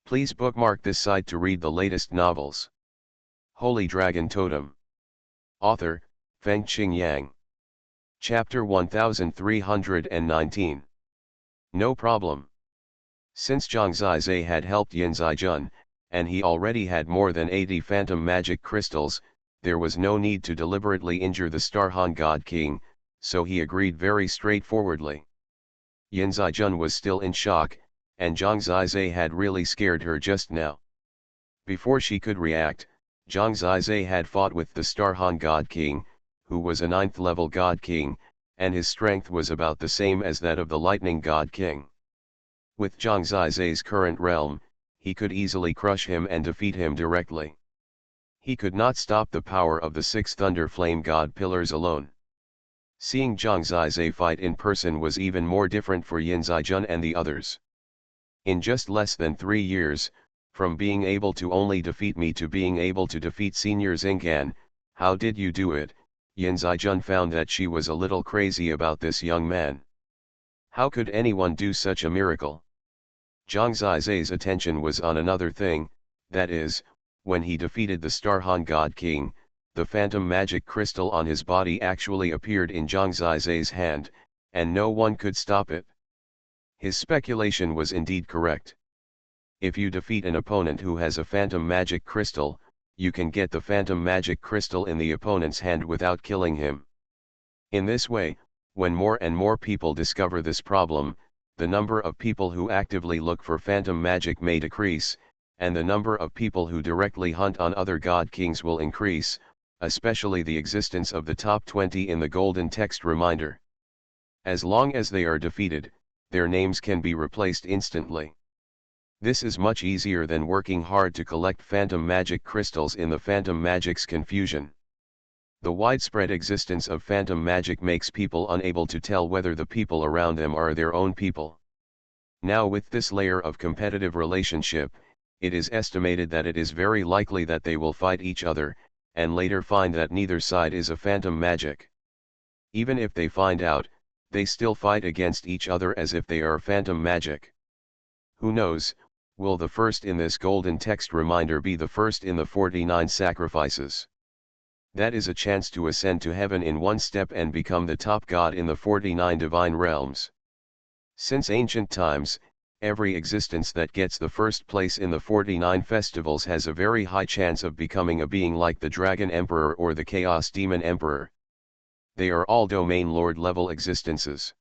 Please bookmark this site to read the latest novels. Holy Dragon Totem. Author, Fengqing Yang. Chapter 1319. No problem. Since Zhang Zizai had helped Yin Zijun, and he already had more than 80 phantom magic crystals, there was no need to deliberately injure the Starhan God King, so he agreed very straightforwardly. Yin Zijun was still in shock, and Zhang Zizai had really scared her just now. Before she could react, Zhang Zizai had fought with the Starhan God King, who was a 9th level God King, and his strength was about the same as that of the Lightning God King. With Zhang Zizai's current realm, he could easily crush him and defeat him directly. He could not stop the power of the 6 Thunder Flame God Pillars alone. Seeing Zhang Zizai fight in person was even more different for Yin Zijun and the others. In just less than 3 years, from being able to only defeat me to being able to defeat Senior Xinggan, how did you do it? Yin Zijun found that she was a little crazy about this young man. How could anyone do such a miracle? Zhang Zizai's attention was on another thing, that is, when he defeated the Starhan God King, the phantom magic crystal on his body actually appeared in Zhang Zizai's hand, and no one could stop it. His speculation was indeed correct. If you defeat an opponent who has a phantom magic crystal, you can get the phantom magic crystal in the opponent's hand without killing him. In this way, when more and more people discover this problem, the number of people who actively look for phantom magic may decrease, and the number of people who directly hunt on other god kings will increase, especially the existence of the top 20 in the golden text reminder. As long as they are defeated, their names can be replaced instantly. This is much easier than working hard to collect phantom magic crystals in the phantom magic's confusion. The widespread existence of phantom magic makes people unable to tell whether the people around them are their own people. Now with this layer of competitive relationship, it is estimated that it is very likely that they will fight each other, and later find that neither side is a phantom magic. Even if they find out, they still fight against each other as if they are phantom magic. Who knows, will the first in this golden text reminder be the first in the 49 sacrifices? That is a chance to ascend to heaven in one step and become the top god in the 49 divine realms. Since ancient times, every existence that gets the first place in the 49 festivals has a very high chance of becoming a being like the Dragon Emperor or the Chaos Demon Emperor. They are all domain lord level existences.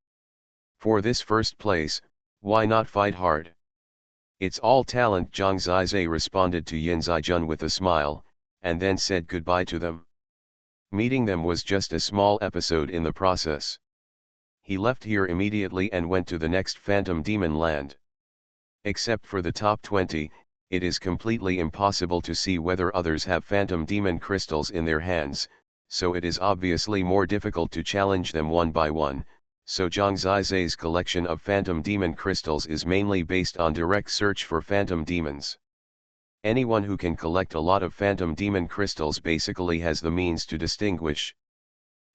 For this first place, why not fight hard? It's all talent. Zhang Zizai responded to Yin Zijun with a smile, and then said goodbye to them. Meeting them was just a small episode in the process. He left here immediately and went to the next Phantom Demon land. Except for the top 20, it is completely impossible to see whether others have Phantom Demon crystals in their hands, so it is obviously more difficult to challenge them one by one, so Zhang Zizai's collection of Phantom Demon crystals is mainly based on direct search for Phantom Demons. Anyone who can collect a lot of Phantom Demon crystals basically has the means to distinguish.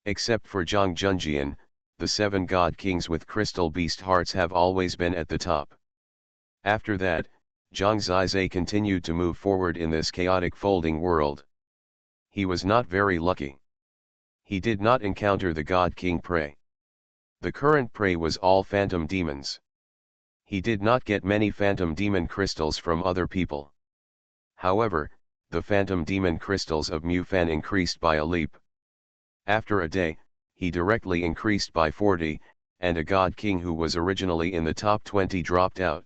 Except for Zhang Junjian, the 7 God Kings with crystal beast hearts have always been at the top. After that, Zhang Zizai continued to move forward in this chaotic folding world. He was not very lucky. He did not encounter the God King prey. The current prey was all Phantom Demons. He did not get many Phantom Demon crystals from other people. However, the Phantom Demon crystals of Mu Fan increased by a leap. After a day, he directly increased by 40, and a God King who was originally in the top 20 dropped out.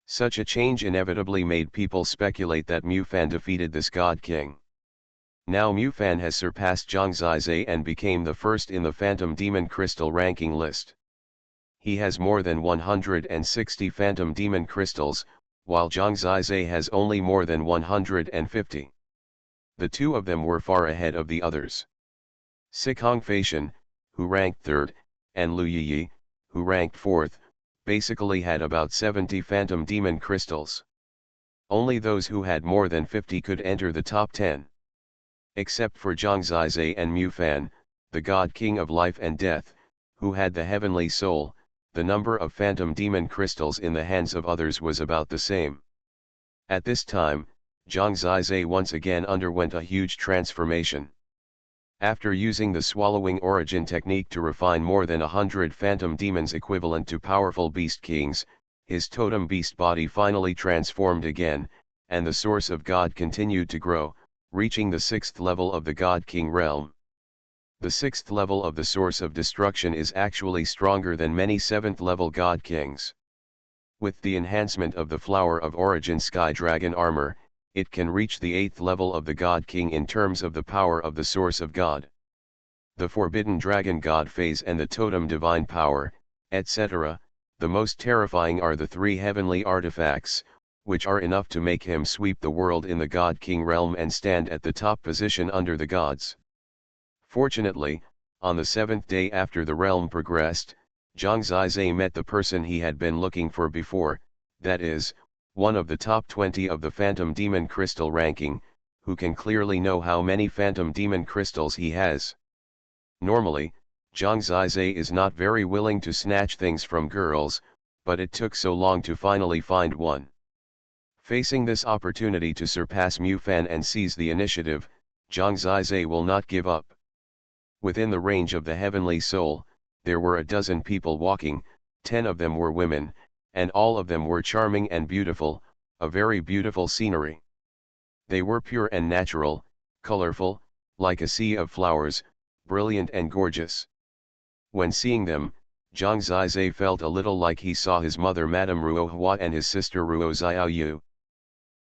Such a change inevitably made people speculate that Mu Fan defeated this God King. Now Mu Fan has surpassed Zhang Zizai and became the first in the Phantom Demon Crystal ranking list. He has more than 160 Phantom Demon Crystals, while Zhang Zizai has only more than 150. The two of them were far ahead of the others. Cultivation, who ranked 3rd, and Lu Yiyi, who ranked 4th, basically had about 70 Phantom Demon Crystals. Only those who had more than 50 could enter the top 10. Except for Zhang Zizai and Mu Fan, the God King of Life and Death, who had the Heavenly Soul, the number of Phantom Demon Crystals in the hands of others was about the same. At this time, Zhang Zizai once again underwent a huge transformation. After using the swallowing origin technique to refine more than 100 Phantom Demons equivalent to powerful Beast Kings, his totem beast body finally transformed again, and the source of God continued to grow, reaching the 6th level of the God King realm. The 6th level of the source of destruction is actually stronger than many 7th level God Kings. With the enhancement of the Flower of Origin Sky Dragon armor, it can reach the 8th level of the God King in terms of the power of the source of God. The Forbidden Dragon God phase and the Totem Divine Power, etc., the most terrifying are the 3 heavenly artifacts, which are enough to make him sweep the world in the God King realm and stand at the top position under the gods. Fortunately, on the 7th day after the realm progressed, Zhang Zizai met the person he had been looking for before, that is, one of the top 20 of the Phantom Demon Crystal ranking, who can clearly know how many Phantom Demon Crystals he has. Normally, Zhang Zizai is not very willing to snatch things from girls, but it took so long to finally find one. Facing this opportunity to surpass Mu Fan and seize the initiative, Zhang Zizai will not give up. Within the range of the Heavenly Soul, there were a dozen people walking, 10 of them were women, and all of them were charming and beautiful, a very beautiful scenery. They were pure and natural, colorful, like a sea of flowers, brilliant and gorgeous. When seeing them, Zhang Zizai felt a little like he saw his mother Madame Ruo Hua and his sister Ruo Xiaoyu.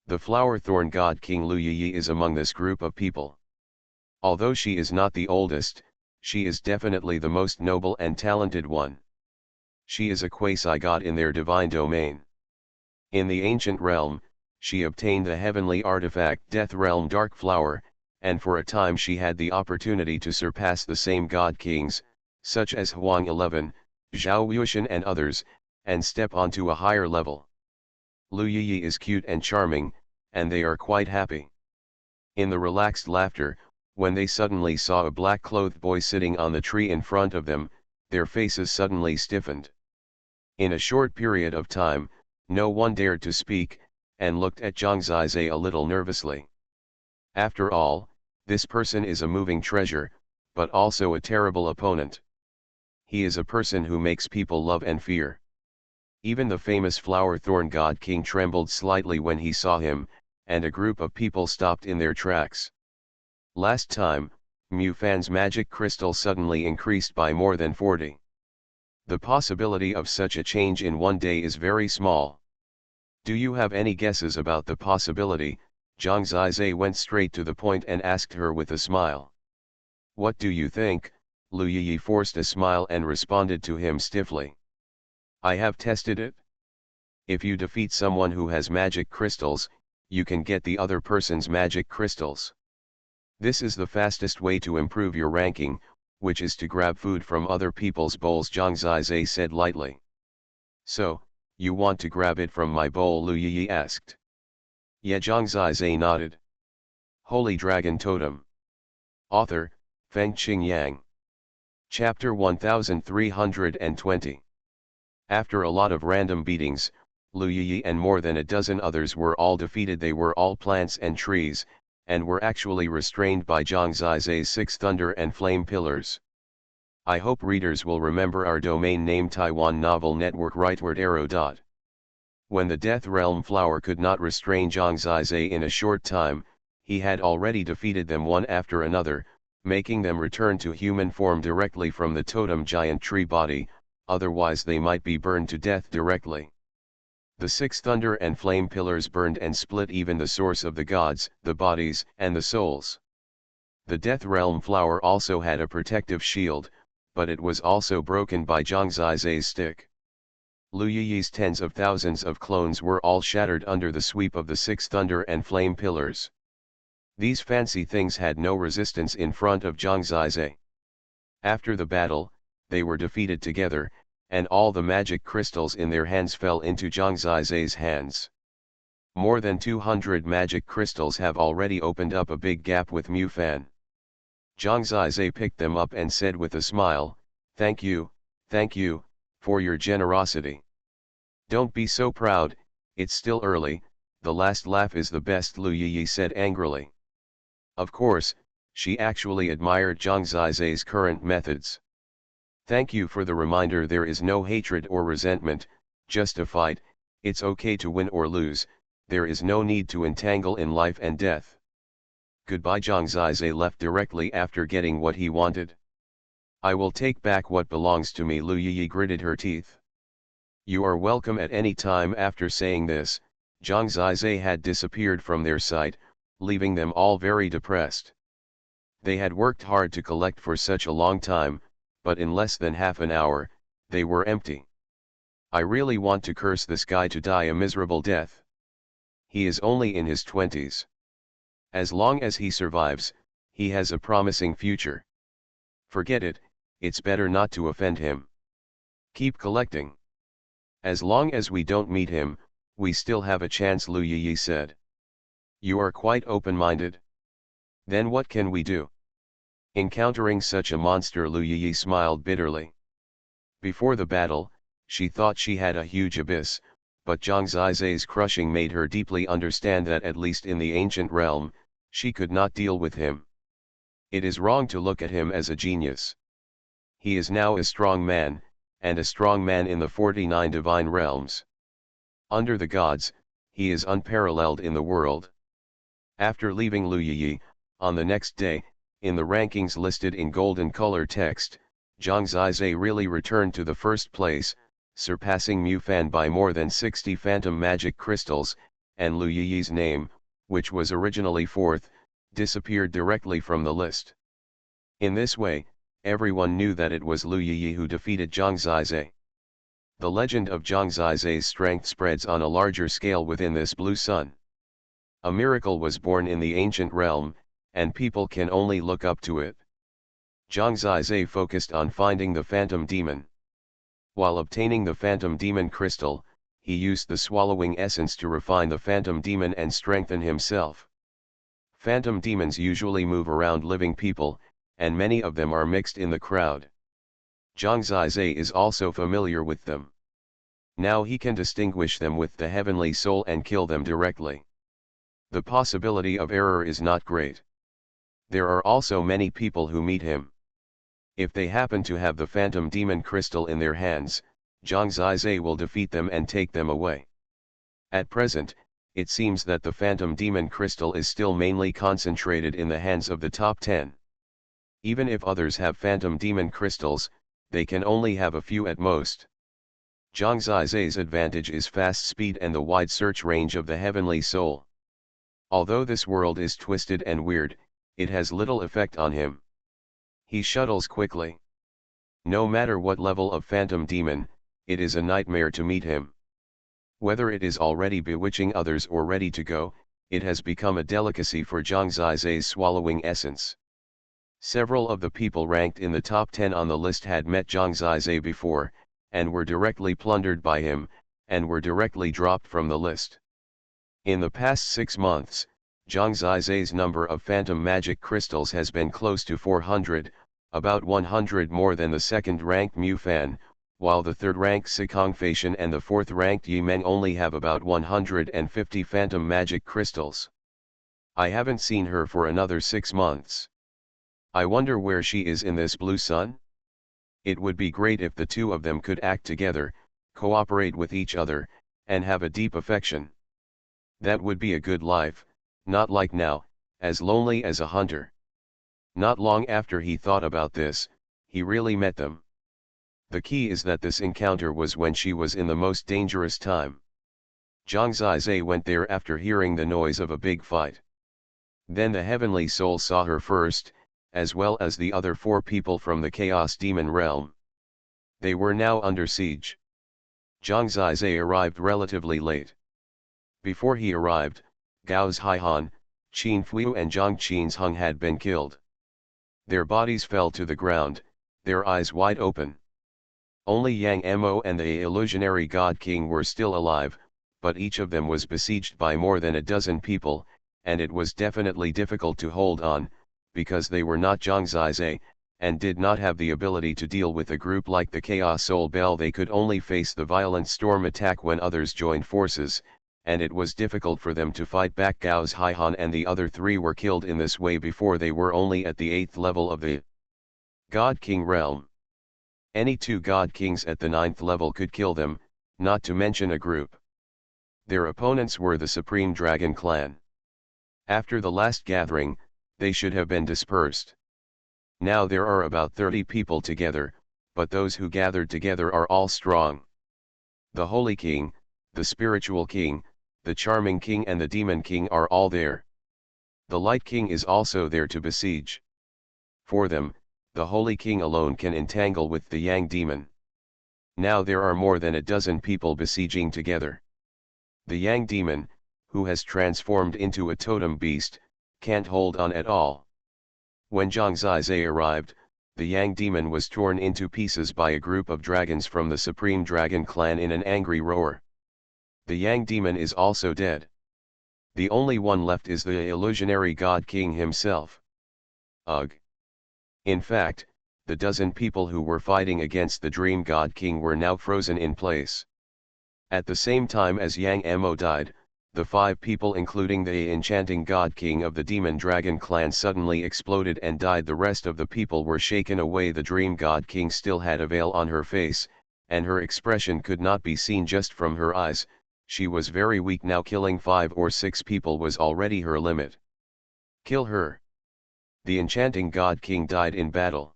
The Flower Thorn God King Lu Yiyi is among this group of people. Although she is not the oldest, she is definitely the most noble and talented one. She is a quasi-god in their divine domain. In the ancient realm, she obtained the heavenly artifact Death Realm Dark Flower, and for a time she had the opportunity to surpass the same god kings, such as Huang 11, Zhao Wuxian and others, and step onto a higher level. Lu Yiyi is cute and charming, and they are quite happy. In the relaxed laughter, When they suddenly saw a black-clothed boy sitting on the tree in front of them, their faces suddenly stiffened. In a short period of time, no one dared to speak, and looked at Zhang Zizai a little nervously. After all, this person is a moving treasure, but also a terrible opponent. He is a person who makes people love and fear. Even the famous flower thorn god king trembled slightly when he saw him, and a group of people stopped in their tracks. Last time, Mu Fan's magic crystal suddenly increased by more than 40. The possibility of such a change in one day is very small. Do you have any guesses about the possibility? Zhang Zizai went straight to the point and asked her with a smile. What do you think? Lu Yiyi forced a smile and responded to him stiffly. I have tested it. If you defeat someone who has magic crystals, you can get the other person's magic crystals. This is the fastest way to improve your ranking, which is to grab food from other people's bowls, Zhang Zizai said lightly. So, you want to grab it from my bowl? Lu Yiyi asked. Yeah, Zhang Zizai nodded. Holy Dragon Totem. Author, Feng Qing Yang. Chapter 1320. After a lot of random beatings, Lu Yiyi and more than a dozen others were all defeated. They were all plants and trees, and were actually restrained by Zhang Zizai's 6 thunder and flame pillars. I hope readers will remember our domain name Taiwan Novel Network rightward arrow. When the Death Realm flower could not restrain Zhang Zizai in a short time, he had already defeated them one after another, making them return to human form directly from the totem giant tree body, otherwise they might be burned to death directly. The 6 thunder and flame pillars burned and split even the source of the gods, the bodies, and the souls. The Death Realm flower also had a protective shield, but it was also broken by Zhang Zizai's stick. Lu Yiyi's tens of thousands of clones were all shattered under the sweep of the 6 thunder and flame pillars. These fancy things had no resistance in front of Zhang Zizai. After the battle, they were defeated together, and all the magic crystals in their hands fell into Zhang Zizai's hands. More than 200 magic crystals have already opened up a big gap with Mu Fan. Zhang Zizai picked them up and said with a smile, thank you, for your generosity. Don't be so proud, it's still early, the last laugh is the best, Lu Yiyi said angrily. Of course, she actually admired Zhang Zizai's current methods. Thank you for the reminder. There is no hatred or resentment, just a fight. It's okay to win or lose, there is no need to entangle in life and death. Goodbye. Zhang Zizai left directly after getting what he wanted. I will take back what belongs to me, Lu Yiyi gritted her teeth. You are welcome at any time. After saying this, Zhang Zizai had disappeared from their sight, leaving them all very depressed. They had worked hard to collect for such a long time, but in less than half an hour, they were empty. I really want to curse this guy to die a miserable death. He is only in his 20s. As long as he survives, he has a promising future. Forget it, it's better not to offend him. Keep collecting. As long as we don't meet him, we still have a chance, Lu Yiyi said. You are quite open-minded. Then what can we do? Encountering such a monster, Lu Yiyi smiled bitterly. Before the battle, she thought she had a huge abyss, but Zhang Zizai's crushing made her deeply understand that at least in the ancient realm, she could not deal with him. It is wrong to look at him as a genius. He is now a strong man, and a strong man in the 49 divine realms. Under the gods, he is unparalleled in the world. After leaving Lu Yiyi, on the next day, in the rankings listed in golden color text, Zhang Zizai really returned to the first place, surpassing Mu Fan by more than 60 phantom magic crystals, and Lu Yiyi's name, which was originally 4th, disappeared directly from the list. In this way, everyone knew that it was Lu Yiyi who defeated Zhang Zizai. The legend of Zhang Zizai's strength spreads on a larger scale within this blue sun. A miracle was born in the ancient realm, and people can only look up to it. Zhang Zizai focused on finding the phantom demon. While obtaining the phantom demon crystal, he used the swallowing essence to refine the phantom demon and strengthen himself. Phantom demons usually move around living people, and many of them are mixed in the crowd. Zhang Zizai is also familiar with them. Now he can distinguish them with the heavenly soul and kill them directly. The possibility of error is not great. There are also many people who meet him. If they happen to have the phantom demon crystal in their hands, Zhang Zizai will defeat them and take them away. At present, it seems that the phantom demon crystal is still mainly concentrated in the hands of the top 10. Even if others have phantom demon crystals, they can only have a few at most. Zhang Zizai's advantage is fast speed and the wide search range of the heavenly soul. Although this world is twisted and weird, it has little effect on him. He shuttles quickly. No matter what level of phantom demon, it is a nightmare to meet him. Whether it is already bewitching others or ready to go, it has become a delicacy for Zhang Zizai's swallowing essence. Several of the people ranked in the top 10 on the list had met Zhang Zizai before, and were directly plundered by him, and were directly dropped from the list. In the past 6 months, Zhang Zizai's number of phantom magic crystals has been close to 400, about 100 more than the second-ranked Mu Fan, while the third-ranked Cultivation and the fourth-ranked Yimeng only have about 150 phantom magic crystals. I haven't seen her for another 6 months. I wonder where she is in this blue sun? It would be great if the two of them could act together, cooperate with each other, and have a deep affection. That would be a good life, not like now, as lonely as a hunter. Not long after he thought about this, he really met them. The key is that this encounter was when she was in the most dangerous time. Zhang Zizai went there after hearing the noise of a big fight. Then the heavenly soul saw her first, as well as the other 4 people from the Chaos Demon realm. They were now under siege. Zhang Zizai arrived relatively late. Before he arrived, Gao Zhihan, Qin Fuyu and Zhang Qinsheng had been killed. Their bodies fell to the ground, their eyes wide open. Only Yang Mo and the illusionary God King were still alive, but each of them was besieged by more than a dozen people, and it was definitely difficult to hold on, because they were not Zhang Zizai, and did not have the ability to deal with a group like the Chaos Soul Bell. They could only face the violent storm attack when others joined forces, and it was difficult for them to fight back. Gao Zhihan and the other 3 were killed in this way before they were only at the 8th level of the God King realm. Any 2 God Kings at the 9th level could kill them, not to mention a group. Their opponents were the Supreme Dragon Clan. After the last gathering, they should have been dispersed. Now there are about 30 people together, but those who gathered together are all strong. The Holy King, the Spiritual King, the Charming King and the Demon King are all there. The Light King is also there to besiege. For them, the Holy King alone can entangle with the Yang Demon. Now there are more than a dozen people besieging together. The Yang Demon, who has transformed into a totem beast, can't hold on at all. When Zhang Zizai arrived, the Yang Demon was torn into pieces by a group of dragons from the Supreme Dragon Clan in an angry roar. The Yang Demon is also dead. The only one left is the illusionary God King himself. Ugh. In fact, the dozen people who were fighting against the Dream God King were now frozen in place. At the same time as Yang Mo died, the 5 people including the enchanting God King of the Demon Dragon Clan suddenly exploded and died. The rest of the people were shaken away. The Dream God King still had a veil on her face, and her expression could not be seen just from her eyes. She was very weak now. Killing 5 or 6 people was already her limit. Kill her. The enchanting God King died in battle.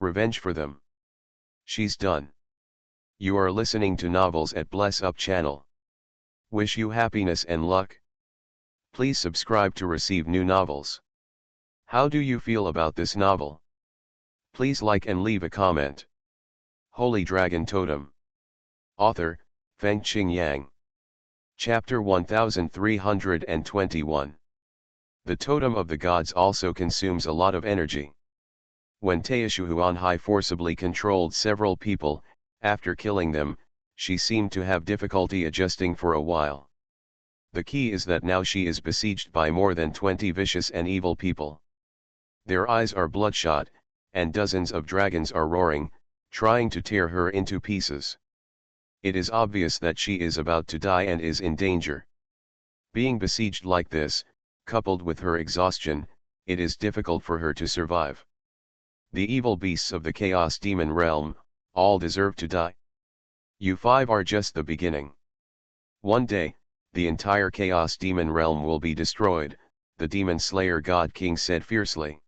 Revenge for them. She's done. You are listening to Novels at Bless Up channel. Wish you happiness and luck. Please subscribe to receive new novels. How do you feel about this novel? Please like and leave a comment. Holy Dragon Totem. Author, Feng Qing Yang. Chapter 1321. The Totem of the Gods also consumes a lot of energy. When Xuanhuan forcibly controlled several people, after killing them, she seemed to have difficulty adjusting for a while. The key is that now she is besieged by more than 20 vicious and evil people. Their eyes are bloodshot, and dozens of dragons are roaring, trying to tear her into pieces. It is obvious that she is about to die and is in danger. Being besieged like this, coupled with her exhaustion, it is difficult for her to survive. The evil beasts of the Chaos Demon realm, all deserve to die. You five are just the beginning. One day, the entire Chaos Demon realm will be destroyed, the Demon Slayer God King said fiercely.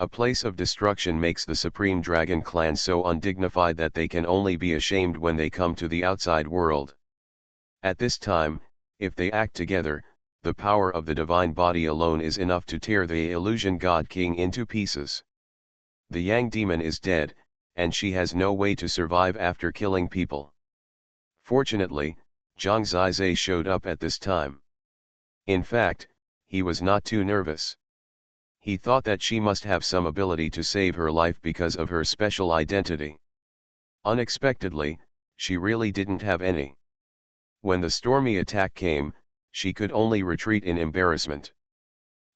A place of destruction makes the Supreme Dragon Clan so undignified that they can only be ashamed when they come to the outside world. At this time, if they act together, the power of the divine body alone is enough to tear the Illusion God King into pieces. The Yang Demon is dead, and she has no way to survive after killing people. Fortunately, Zhang Zizai showed up at this time. In fact, he was not too nervous. He thought that she must have some ability to save her life because of her special identity. Unexpectedly, she really didn't have any. When the stormy attack came, she could only retreat in embarrassment.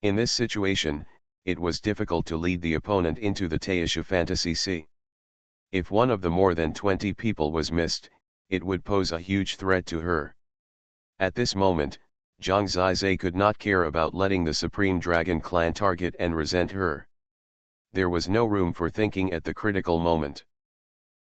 In this situation, it was difficult to lead the opponent into the Taisha Fantasy Sea. If one of the more than 20 people was missed, it would pose a huge threat to her. At this moment, Zhang Zizai could not care about letting the Supreme Dragon Clan target and resent her. There was no room for thinking at the critical moment.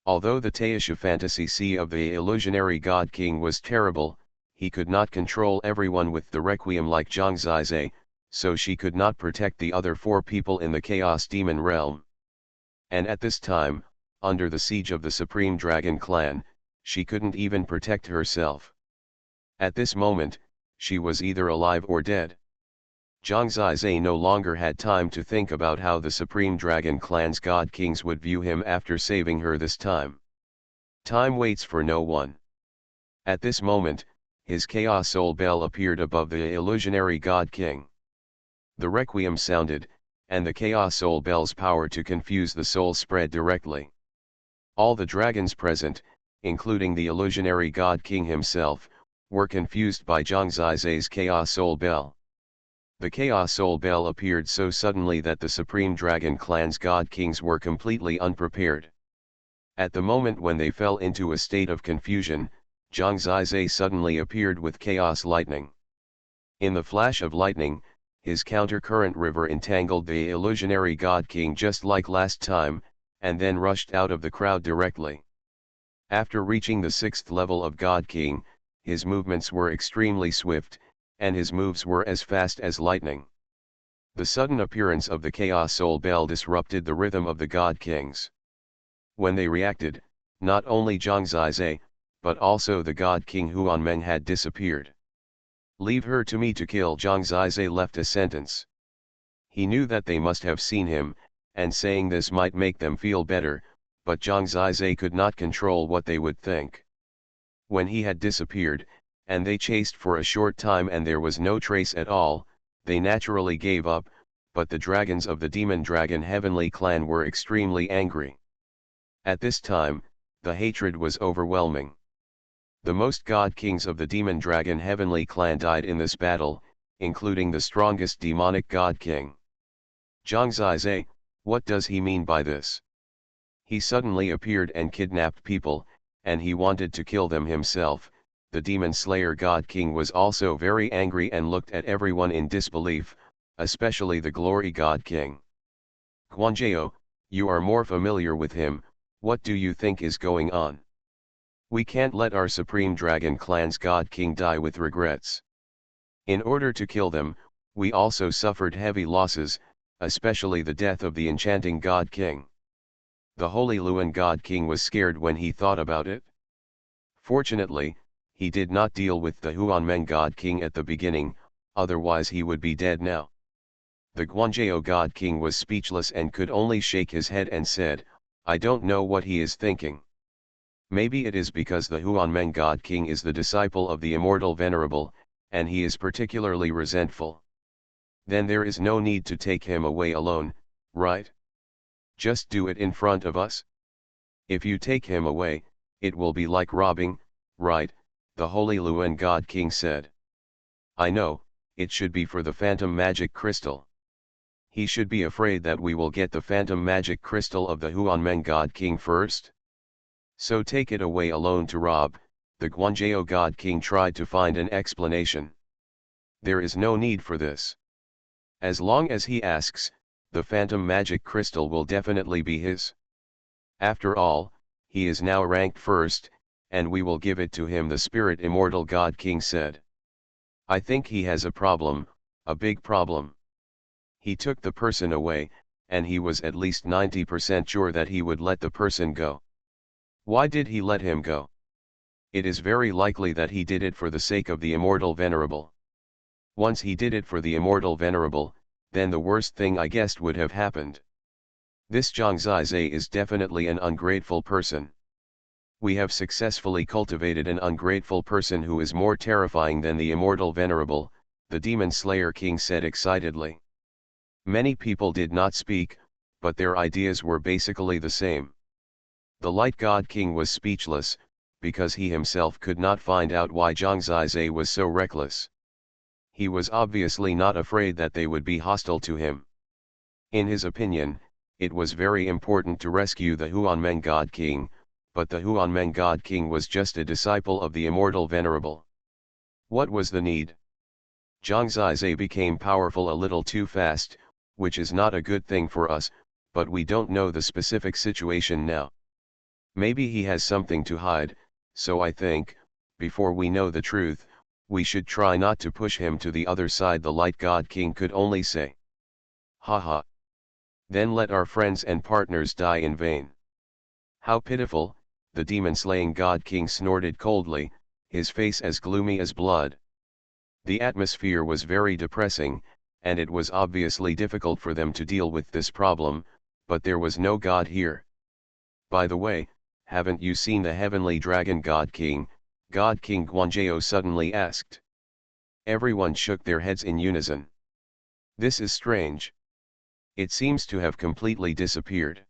Although the Taisha Fantasy Sea of the illusionary God King was terrible, he could not control everyone with the Requiem like Zhang Zizai, so she could not protect the other 4 people in the Chaos Demon realm. And at this time, under the siege of the Supreme Dragon Clan, she couldn't even protect herself. At this moment, she was either alive or dead. Zhang Zizai no longer had time to think about how the Supreme Dragon Clan's God Kings would view him after saving her this time. Time waits for no one. At this moment, his Chaos Soul Bell appeared above the illusionary God King. The Requiem sounded, and the Chaos Soul Bell's power to confuse the soul spread directly. All the dragons present, including the illusionary God King himself, were confused by Zhang Zizai's Chaos Soul Bell. The Chaos Soul Bell appeared so suddenly that the Supreme Dragon Clan's God Kings were completely unprepared. At the moment when they fell into a state of confusion, Zhang Zizai suddenly appeared with Chaos Lightning. In the flash of lightning, his counter-current river entangled the illusionary God King just like last time, and then rushed out of the crowd directly. After reaching the 6th level of God King, his movements were extremely swift, and his moves were as fast as lightning. The sudden appearance of the Chaos Soul Bell disrupted the rhythm of the God Kings. When they reacted, not only Zhang Zizai, but also the God King Xuanhuan had disappeared. "Leave her to me to kill." Zhang Zizai left a sentence. He knew that they must have seen him, and saying this might make them feel better, but Zhang Zizai could not control what they would think. When he had disappeared, and they chased for a short time and there was no trace at all, they naturally gave up, but the dragons of the Demon Dragon Heavenly Clan were extremely angry. At this time, the hatred was overwhelming. The most God Kings of the Demon Dragon Heavenly Clan died in this battle, including the strongest demonic God King. Zhang Zizai, what does he mean by this? He suddenly appeared and kidnapped people, and he wanted to kill them himself. The Demon Slayer God King was also very angry and looked at everyone in disbelief, especially the Glory God King. "Guanjiao, you are more familiar with him, what do you think is going on? We can't let our Supreme Dragon Clan's God King die with regrets. In order to kill them, we also suffered heavy losses, especially the death of the Enchanting God King." The Holy Luan God King was scared when he thought about it. Fortunately, he did not deal with the Xuanhuan God King at the beginning, otherwise he would be dead now. The Guanjiao God King was speechless and could only shake his head and said, "I don't know what he is thinking. Maybe it is because the Xuanhuan God King is the disciple of the Immortal Venerable, and he is particularly resentful. Then there is no need to take him away alone, right? Just do it in front of us. If you take him away, it will be like robbing, right?" the Holy Luan God King said. I know, it should be for the phantom magic crystal. He should be afraid that we will get the phantom magic crystal of the Xuanhuan God King first. So take it away alone to rob. The Guanzhou God King tried to find an explanation. There is no need for this. As long as he asks, the phantom magic crystal will definitely be his. After all, he is now ranked first, and we will give it to him, the spirit immortal God King said. I think he has a problem, a big problem. He took the person away, and he was at least 90% sure that he would let the person go. Why did he let him go? It is very likely that he did it for the sake of the immortal venerable. Once he did it for the immortal venerable, then the worst thing I guessed would have happened. This Zhang Zizai is definitely an ungrateful person. We have successfully cultivated an ungrateful person who is more terrifying than the immortal venerable, the demon slayer king said excitedly. Many people did not speak, but their ideas were basically the same. The light god king was speechless, because he himself could not find out why Zhang Zizai was so reckless. He was obviously not afraid that they would be hostile to him. In his opinion, it was very important to rescue the Xuanhuan God King, but the Xuanhuan God King was just a disciple of the immortal venerable. What was the need? Zhang Zizai became powerful a little too fast, which is not a good thing for us, but we don't know the specific situation now. Maybe he has something to hide, so I think, before we know the truth, we should try not to push him to the other side, the light god king could only say. Haha. Then let our friends and partners die in vain. How pitiful, the demon-slaying god king snorted coldly, his face as gloomy as blood. The atmosphere was very depressing, and it was obviously difficult for them to deal with this problem, but there was no god here. By the way, haven't you seen the heavenly dragon God King Guanzhou suddenly asked. Everyone shook their heads in unison. This is strange. It seems to have completely disappeared.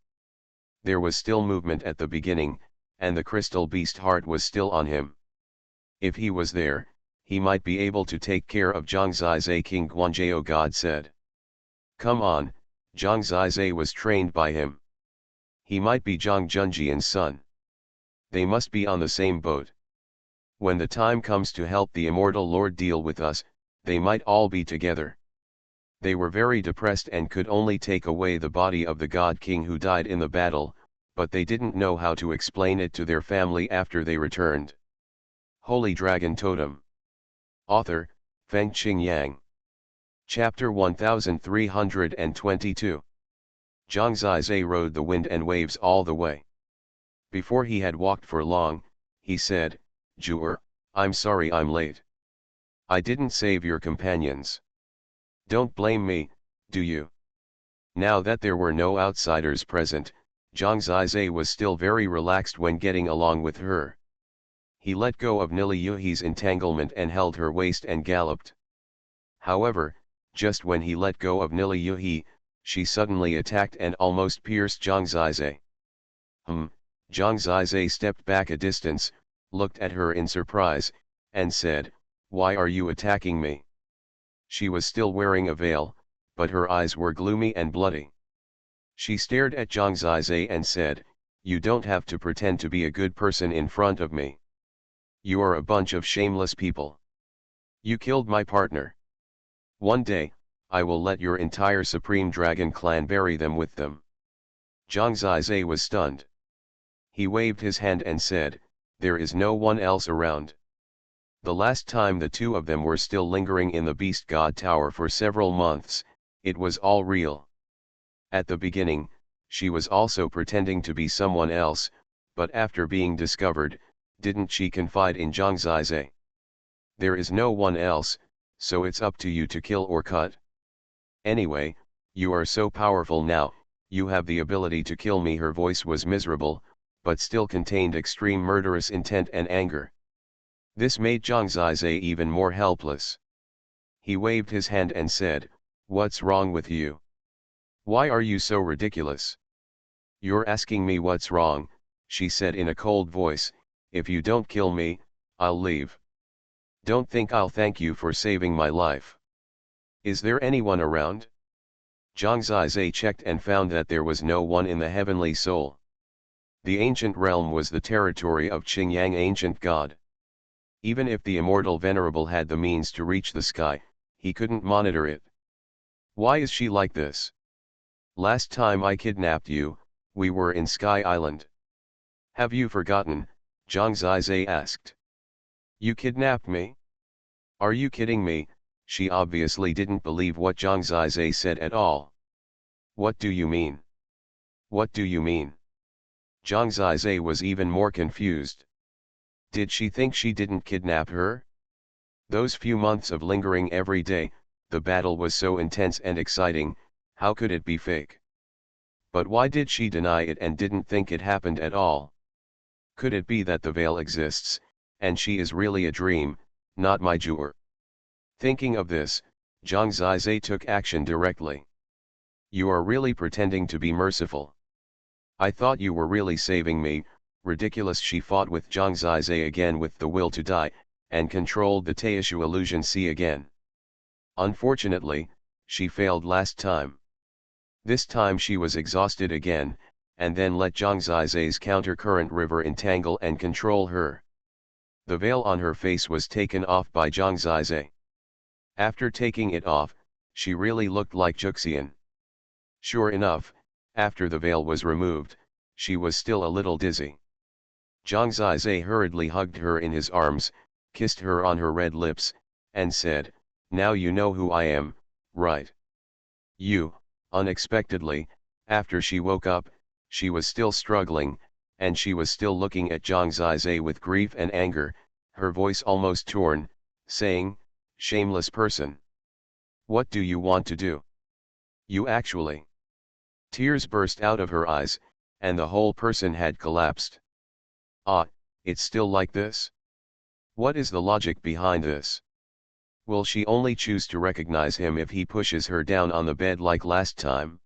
There was still movement at the beginning, and the crystal beast heart was still on him. If he was there, he might be able to take care of Zhang Zizai, King Guanzhou God said. Come on, Zhang Zizai was trained by him. He might be Zhang Junjian's son. They must be on the same boat. When the time comes to help the immortal Lord deal with us, they might all be together. They were very depressed and could only take away the body of the God King who died in the battle, but they didn't know how to explain it to their family after they returned. Holy Dragon Totem. Author, Feng Qingyang. Chapter 1322. Zhang Zizai rode the wind and waves all the way. Before he had walked for long, he said, Zhu'er, I'm sorry I'm late. I didn't save your companions. Don't blame me, do you? Now that there were no outsiders present, Zhang Zizai was still very relaxed when getting along with her. He let go of Nili Yuhi's entanglement and held her waist and galloped. However, just when he let go of Nili Yuhi, she suddenly attacked and almost pierced Zhang Zizai. Zhang Zizai stepped back a distance, looked at her in surprise, and said, Why are you attacking me? She was still wearing a veil, but her eyes were gloomy and bloody. She stared at Zhang Zizai and said, You don't have to pretend to be a good person in front of me. You are a bunch of shameless people. You killed my partner. One day, I will let your entire Supreme Dragon clan bury them with them. Zhang Zizai was stunned. He waved his hand and said, There is no one else around. The last time the two of them were still lingering in the Beast God Tower for several months, it was all real. At the beginning, she was also pretending to be someone else, but after being discovered, didn't she confide in Zhang Zizai? There is no one else, so it's up to you to kill or cut. Anyway, you are so powerful now, you have the ability to kill me. Her voice was miserable, but still contained extreme murderous intent and anger. This made Zhang Zizai even more helpless. He waved his hand and said, What's wrong with you? Why are you so ridiculous? You're asking me what's wrong, she said in a cold voice. If you don't kill me, I'll leave. Don't think I'll thank you for saving my life. Is there anyone around? Zhang Zizai checked and found that there was no one in the heavenly soul. The ancient realm was the territory of Qingyang ancient god. Even if the immortal venerable had the means to reach the sky, he couldn't monitor it. Why is she like this? Last time I kidnapped you, we were in Sky Island. Have you forgotten? Zhang Zizai asked. You kidnapped me? Are you kidding me? She obviously didn't believe what Zhang Zizai said at all. What do you mean? What do you mean? Zhang Zizai was even more confused. Did she think she didn't kidnap her? Those few months of lingering every day, the battle was so intense and exciting, how could it be fake? But why did she deny it and didn't think it happened at all? Could it be that the veil exists, and she is really a dream, not my Jur? Thinking of this, Zhang Zizai took action directly. You are really pretending to be merciful. I thought you were really saving me. Ridiculous. She fought with Zhang Zizai again with the will to die, and controlled the Teishu illusion C again. Unfortunately, she failed last time. This time she was exhausted again, and then let Zhang Zizai's counter-current river entangle and control her. The veil on her face was taken off by Zhang Zizai. After taking it off, she really looked like Juxian. Sure enough, after the veil was removed, she was still a little dizzy. Zhang Zizai hurriedly hugged her in his arms, kissed her on her red lips, and said, "Now you know who I am, right?" Unexpectedly, after she woke up, she was still struggling, and she was still looking at Zhang Zizai with grief and anger, her voice almost torn, saying, "Shameless person. What do you want to do? You actually..." Tears burst out of her eyes, and the whole person had collapsed. Ah, it's still like this? What is the logic behind this? Will she only choose to recognize him if he pushes her down on the bed like last time?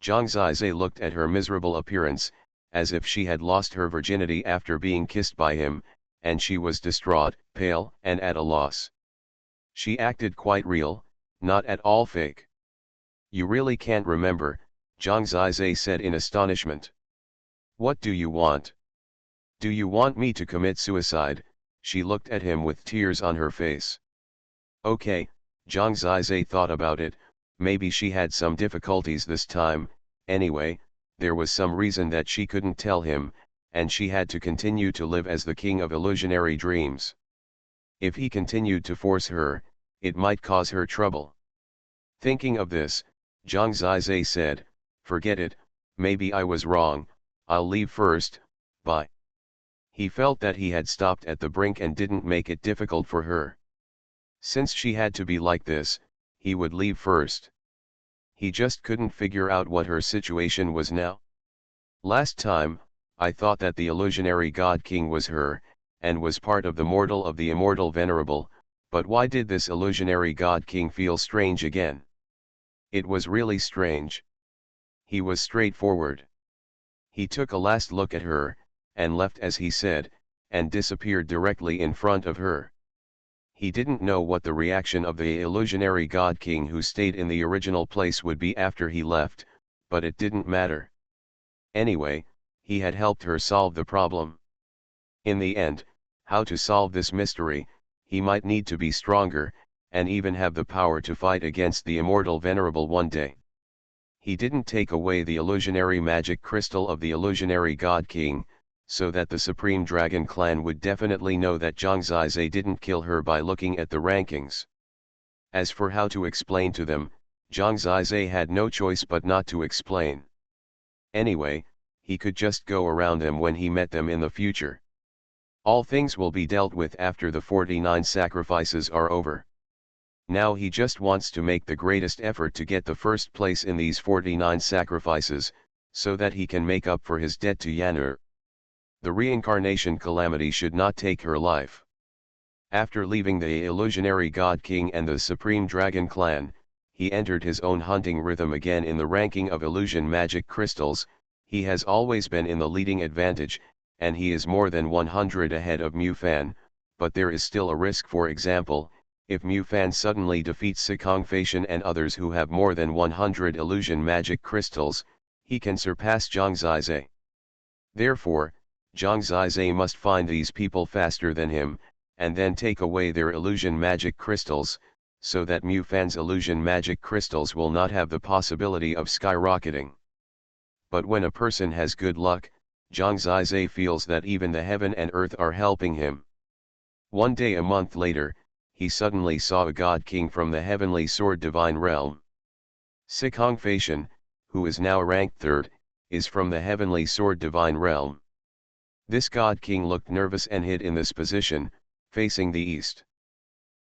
Zhang Zizai looked at her miserable appearance, as if she had lost her virginity after being kissed by him, and she was distraught, pale, and at a loss. She acted quite real, not at all fake. You really can't remember, Zhang Zizai said in astonishment. What do you want? Do you want me to commit suicide? She looked at him with tears on her face. Okay, Zhang Zizai thought about it, maybe she had some difficulties this time. Anyway, there was some reason that she couldn't tell him, and she had to continue to live as the king of illusionary dreams. If he continued to force her, it might cause her trouble. Thinking of this, Zhang Zizai said, "Forget it, maybe I was wrong, I'll leave first, bye." He felt that he had stopped at the brink and didn't make it difficult for her. Since she had to be like this, he would leave first. He just couldn't figure out what her situation was now. Last time, I thought that the illusionary god king was her, and was part of the mortal of the immortal venerable, but why did this illusionary god king feel strange again? It was really strange. He was straightforward. He took a last look at her, and left as he said, and disappeared directly in front of her. He didn't know what the reaction of the illusionary god king who stayed in the original place would be after he left, but it didn't matter. Anyway, he had helped her solve the problem. In the end, how to solve this mystery, he might need to be stronger, and even have the power to fight against the immortal venerable one day. He didn't take away the illusionary magic crystal of the illusionary god king, so that the Supreme Dragon clan would definitely know that Zhang Zizai didn't kill her by looking at the rankings. As for how to explain to them, Zhang Zizai had no choice but not to explain. Anyway, he could just go around them when he met them in the future. All things will be dealt with after the 49 sacrifices are over. Now he just wants to make the greatest effort to get the first place in these 49 sacrifices, so that he can make up for his debt to Yan'er. The reincarnation calamity should not take her life. After leaving the illusionary god king and the supreme dragon clan, he entered his own hunting rhythm again in the ranking of illusion magic crystals. He has always been in the leading advantage, and he is more than 100 ahead of Mu Fan, but there is still a risk. For example, if Mu Fan suddenly defeats Cultivation and others who have more than 100 illusion magic crystals, he can surpass Zhang Zizai. Therefore, Zhang Zizai must find these people faster than him, and then take away their illusion magic crystals, so that Mu Fan's illusion magic crystals will not have the possibility of skyrocketing. But when a person has good luck, Zhang Zizai feels that even the heaven and earth are helping him. One day a month later, he suddenly saw a god king from the heavenly sword divine realm. Cultivation, who is now ranked 3rd, is from the heavenly sword divine realm. This god king looked nervous and hid in this position, facing the east.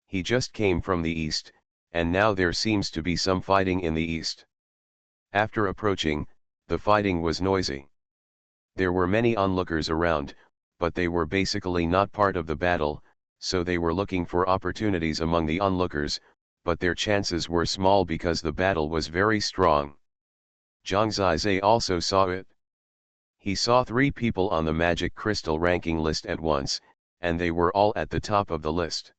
He just came from the east, and now there seems to be some fighting in the east. After approaching, the fighting was noisy. There were many onlookers around, but they were basically not part of the battle, so they were looking for opportunities among the onlookers, but their chances were small because the battle was very strong. Zhang Zizai also saw it. He saw 3 people on the magic crystal ranking list at once, and they were all at the top of the list.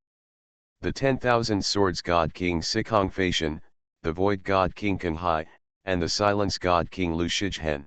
The 10,000 Swords God King Cultivation, the Void God King Kanhai, and the Silence God King Lu Shijhen.